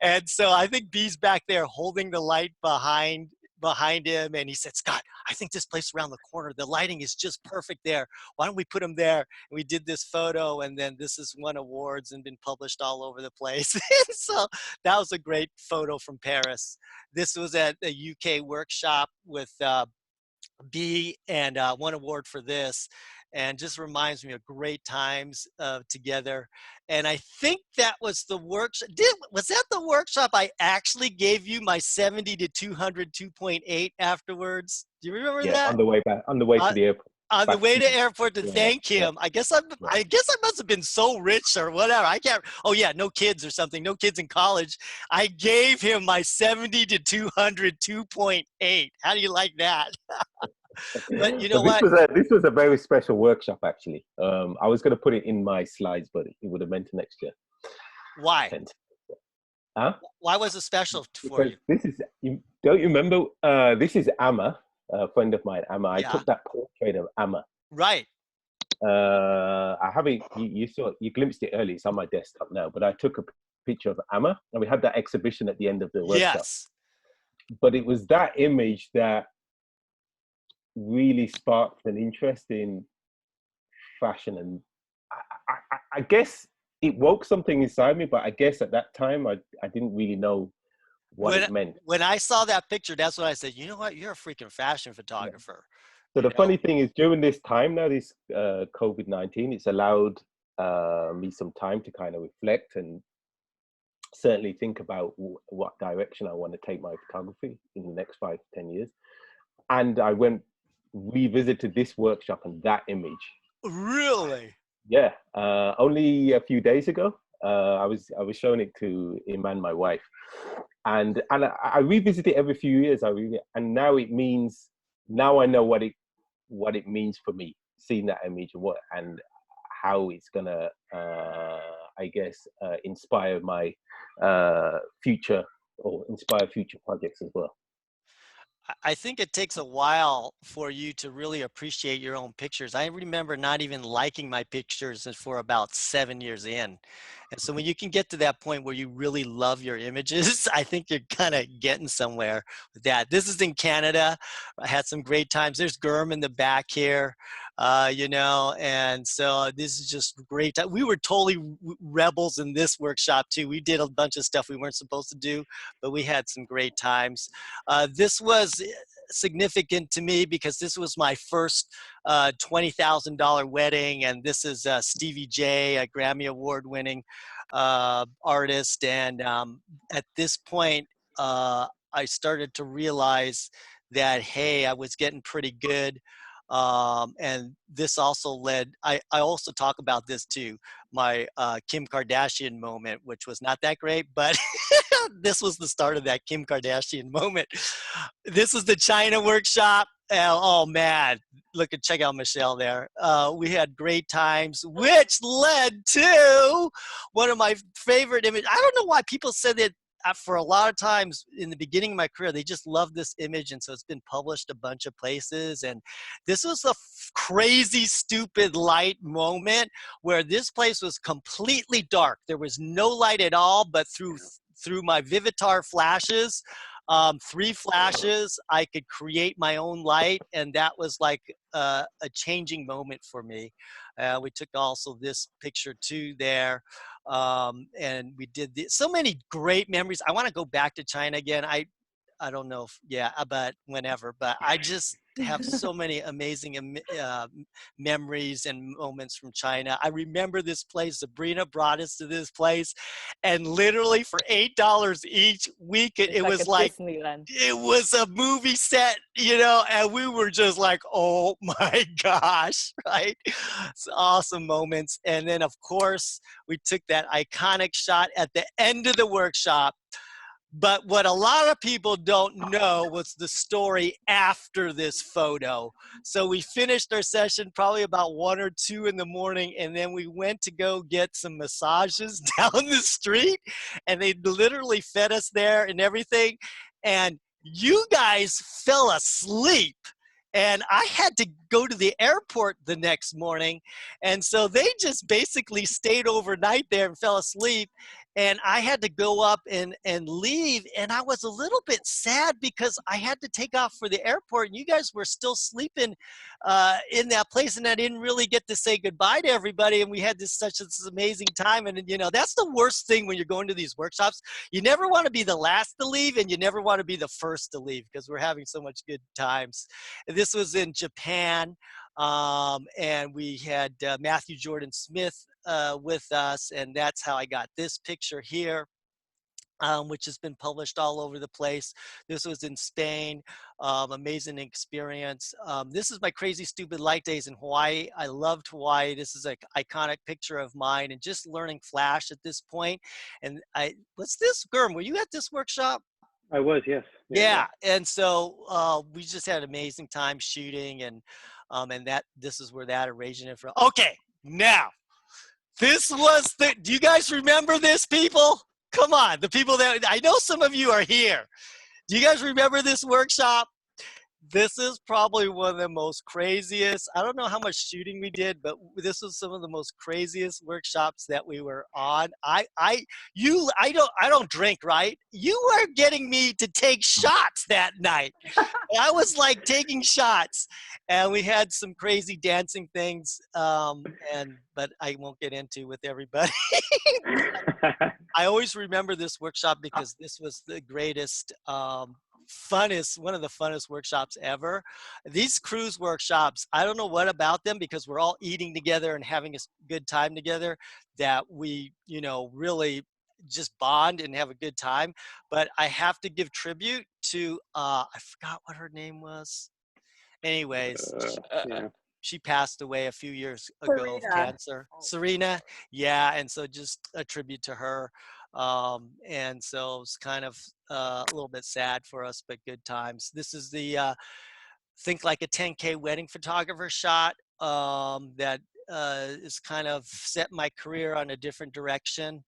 And so I think B's back there holding the light behind him. And he said, Scott, I think this place around the corner, the lighting is just perfect there. Why don't we put him there? And we did this photo, and then this has won awards and been published all over the place. So that was a great photo from Paris. This was at a UK workshop with B, and won award for this, and just reminds me of great times together. And I think that was the workshop. Was that the workshop I actually gave you my 70 to 200 2.8 afterwards? Do you remember that? On the way back, on the way to the airport. on the back way to to airport to yeah, thank yeah, him. I guess I must have been so rich or whatever. I can't. Oh yeah, no kids or something. No kids in college. I gave him my 70 to 200 2.8. How do you like that? But you So know what? this was a very special workshop actually. I was going to put it in my slides, but it would have meant next year. Why? Huh? Why was it special for Because you? this is, don't you remember? This is Amma, a friend of mine, Amma. I Yeah. took that portrait of Amma. Right. I haven't, you saw, you glimpsed it earlier. It's on my desktop now, but I took a picture of Amma, and we had that exhibition at the end of the workshop. Yes. But it was that image that really sparked an interest in fashion, and I guess it woke something inside me. But I guess at that time, I didn't really know what it meant. When I saw that picture, that's when I said, you know what? You're a freaking fashion photographer. So the funny thing is, during this time now, this COVID-19, it's allowed me some time to kind of reflect and certainly think about what direction I want to take my photography in the next 5 to 10 years. And I revisited this workshop and that image. Really? Yeah, only a few days ago, I was showing it to Iman, my wife, and I revisit it every few years. And now it means, now I know what it means for me, seeing that image and how it's gonna, I guess, inspire my future, or inspire future projects as well. I think it takes a while for you to really appreciate your own pictures. I remember not even liking my pictures for about 7 years in. And so when you can get to that point where you really love your images, I think you're kind of getting somewhere with that. This is in Canada. I had some great times. There's Gurm in the back here, you know, and so this is just great. We were totally rebels in this workshop too. We did a bunch of stuff we weren't supposed to do, but we had some great times. This was significant to me because this was my first $20,000 wedding, and this is Stevie J, a Grammy Award winning artist. And at this point, I started to realize that, hey, I was getting pretty good. And this also led, I also talk about this too, my Kim Kardashian moment, which was not that great, but this was the start of that Kim Kardashian moment. This was the China workshop. Oh man, check out Michelle there. We had great times, which led to one of my favorite images. I don't know why people said that for a lot of times in the beginning of my career, they just love this image. And so it's been published a bunch of places. And this was a crazy, stupid light moment where this place was completely dark. There was no light at all, but through my Vivitar flashes, 3 flashes, I could create my own light. And that was like a changing moment for me. We took also this picture too there. And we did so many great memories. I want to go back to China again. I don't know if, but whenever, but I just have so many amazing memories and moments from China. I remember this place. Sabrina brought us to this place, and literally for $8 each week, it was like Disneyland. It was a movie set, you know, and we were just like, oh my gosh, right? It's awesome moments. And then, of course, we took that iconic shot at the end of the workshop. But what a lot of people don't know was the story after this photo. So we finished our session probably about 1 or 2 in the morning, and then we went to go get some massages down the street, and they literally fed us there and everything. And you guys fell asleep. And I had to go to the airport the next morning. And so they just basically stayed overnight there and fell asleep. And I had to go up and leave. And I was a little bit sad because I had to take off for the airport. And you guys were still sleeping in that place. And I didn't really get to say goodbye to everybody. And we had such this amazing time. And, you know, that's the worst thing when you're going to these workshops. You never want to be the last to leave, and you never want to be the first to leave because we're having so much good times. This was in Japan. And we had Matthew Jordan Smith with us, and that's how I got this picture here. which has been published all over the place. This was in Spain. Amazing experience. This is my crazy stupid light days in Hawaii. I loved Hawaii. This is an iconic picture of mine, and just learning Flash at this point. And what's this, Gurm? Were you at this workshop? I was, yes. Yeah. And so we just had an amazing time shooting, and this is where that originated from. Okay, now this was do you guys remember this, people? Come on, the people that I know, some of you are here. Do you guys remember this workshop? This is probably one of the most craziest. I don't know how much shooting we did, but this was some of the most craziest workshops that we were on. I don't drink, right? You were getting me to take shots that night. I was like taking shots, and we had some crazy dancing things, but I won't get into with everybody. I always remember this workshop because this was the greatest, one of the funnest workshops ever. These cruise workshops, I don't know what about them, because we're all eating together and having a good time together, that we, really just bond and have a good time. But I have to give tribute to, I forgot what her name was. Anyways, she passed away a few years ago of cancer. Serena, yeah, and so just a tribute to her. And so it's kind of a little bit sad for us, but good times. This is the Think Like a 10K wedding photographer shot that is kind of set my career on a different direction.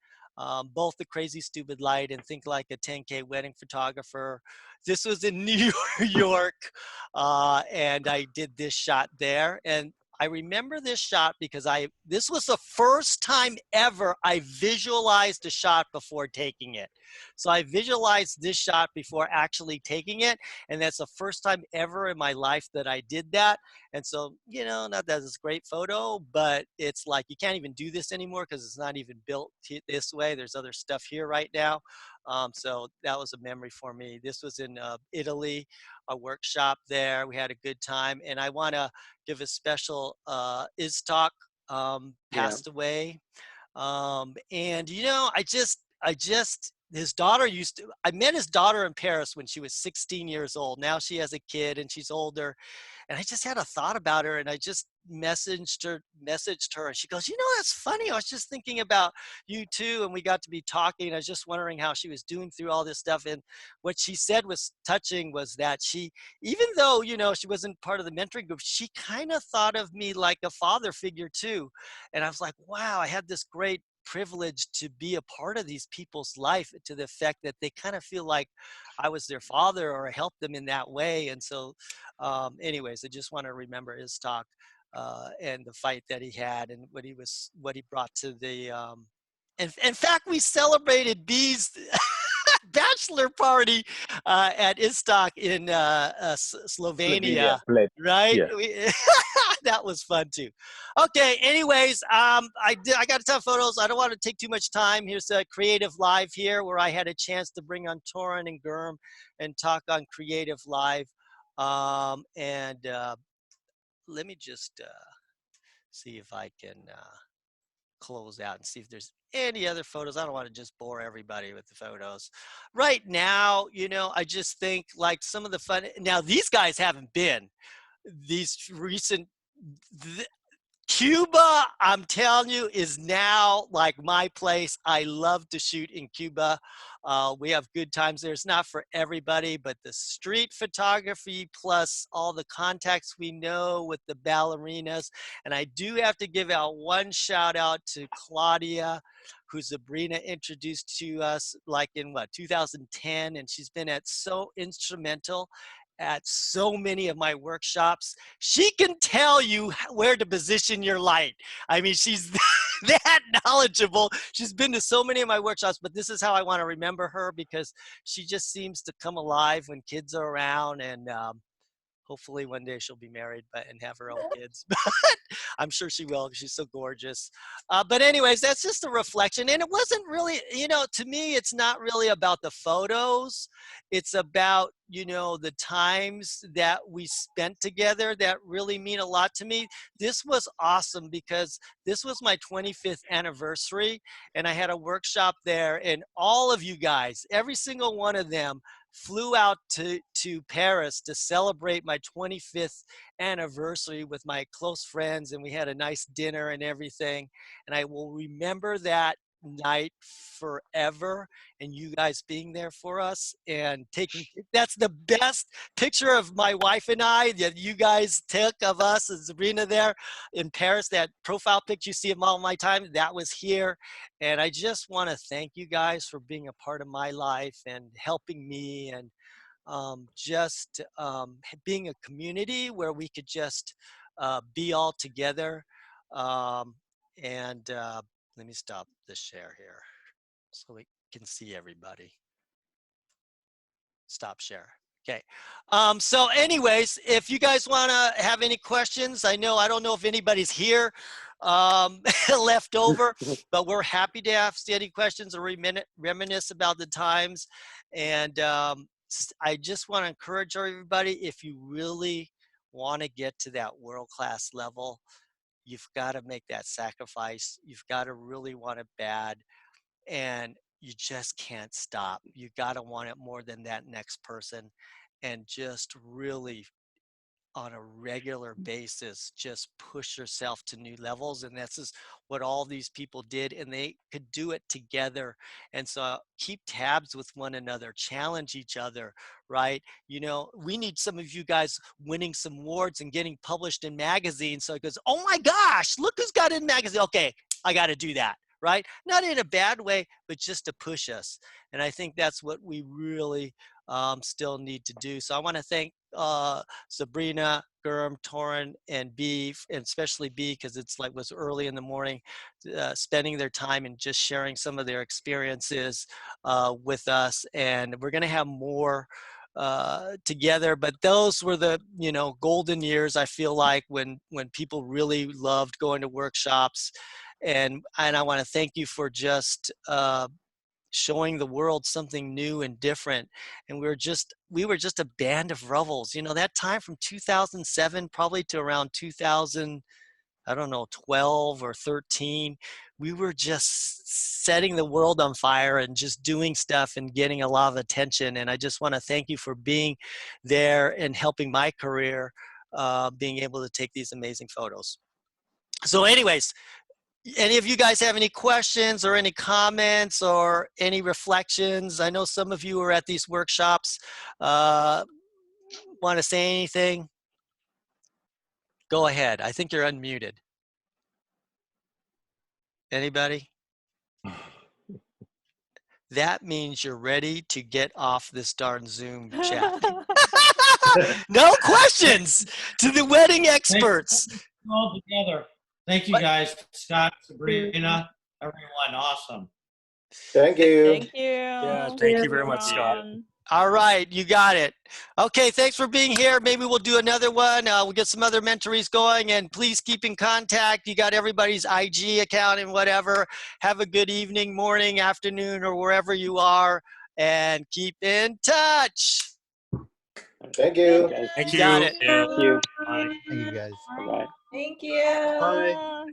Both the Crazy Stupid Light and Think Like a 10K wedding photographer. This was in New York, and I did this shot there. And I remember this shot because this was the first time ever I visualized a shot before taking it. So I visualized this shot before actually taking it. And that's the first time ever in my life that I did that. And so, not that it's a great photo, but it's like, you can't even do this anymore because it's not even built this way. There's other stuff here right now. So that was a memory for me. This was in Italy, a workshop there. We had a good time. And I want to give a special Istok passed away. And I just his daughter I met his daughter in Paris when she was 16 years old. Now she has a kid and she's older. And I just had a thought about her, and I just messaged her, and she goes, that's funny. I was just thinking about you too. And we got to be talking. I was just wondering how she was doing through all this stuff. And what she said was touching, was that she, even though, she wasn't part of the mentoring group, she kind of thought of me like a father figure too. And I was like, wow, I had this great privilege to be a part of these people's life, to the effect that they kind of feel like I was their father or helped them in that way. And so anyways, I just want to remember his talk and the fight that he had, and what he brought to the in fact, we celebrated B's bachelor party at Istok in Slovenia, right? Yeah. That was fun too. Okay, anyways, I got a ton of photos. I don't want to take too much time. Here's a Creative Live here, where I had a chance to bring on Torin and Gurm and talk on Creative Live. And let me just see if I can close out and see if there's any other photos. I don't want to just bore everybody with the photos. Right now, I just think like some of the fun. Now, these guys haven't been. These recent, Cuba, I'm telling you, is now like my place. I love to shoot in Cuba. We have good times there. It's not for everybody, but the street photography plus all the contacts we know with the ballerinas. And I do have to give out one shout out to Claudia, who Sabrina introduced to us like in 2010. And she's been so instrumental at so many of my workshops. She can tell you where to position your light. I mean, she's that knowledgeable. She's been to so many of my workshops, but this is how I want to remember her, because she just seems to come alive when kids are around. And Hopefully one day she'll be married and have her own kids. But I'm sure she will because she's so gorgeous. But anyways, that's just a reflection. And it wasn't really, to me, it's not really about the photos. It's about, the times that we spent together that really mean a lot to me. This was awesome because this was my 25th anniversary and I had a workshop there, and all of you guys, every single one of them, flew out to Paris to celebrate my 25th anniversary with my close friends, and we had a nice dinner and everything. And I will remember that night forever, and you guys being there for us and that's the best picture of my wife and I that you guys took of us and Sabrina there in Paris. That profile picture you see of all my time, that was here. And I just want to thank you guys for being a part of my life and helping me, and just being a community where we could just be all together. And let me stop the share here so we can see everybody. Stop share. Okay. So anyways, if you guys want to have any questions, I don't know if anybody's here left over, but we're happy to ask any questions or reminisce about the times. And I just want to encourage everybody, if you really want to get to that world-class level, you've got to make that sacrifice. You've got to really want it bad, and you just can't stop. You got to want it more than that next person, and just really on a regular basis, just push yourself to new levels. And this is what all these people did, and they could do it together. And so keep tabs with one another, challenge each other, right? We need some of you guys winning some awards and getting published in magazines. So it goes, oh my gosh, look who's got in magazine. Okay, I got to do that, right? Not in a bad way, but just to push us. And I think that's what we really still need to do. So I want to thank Sabrina, Gurm, Torin, and B, and especially B, because was early in the morning, spending their time and just sharing some of their experiences with us. And we're going to have more together, but those were the golden years, I feel like, when people really loved going to workshops. And I want to thank you for just showing the world something new and different. And we were just a band of rebels. That time from 2007 probably to around 2000, I don't know, 12 or 13, we were just setting the world on fire and just doing stuff and getting a lot of attention. And I just want to thank you for being there and helping my career, being able to take these amazing photos. So anyways, any of you guys have any questions or any comments or any reflections? I know some of you are at these workshops. Want to say anything? Go ahead. I think you're unmuted. Anybody? That means you're ready to get off this darn Zoom chat. No questions to the wedding experts. All together. Thank you guys, Scott, Sabrina, everyone. Awesome. Thank you. Thank you. Yeah, thank you very much, Scott. All right, you got it. Okay, thanks for being here. Maybe we'll do another one. We'll get some other mentorees going, and please keep in contact. You got everybody's IG account and whatever. Have a good evening, morning, afternoon, or wherever you are, and keep in touch. Thank you. You got it. Thank you. Thank you, guys. Bye. Thank you. Bye.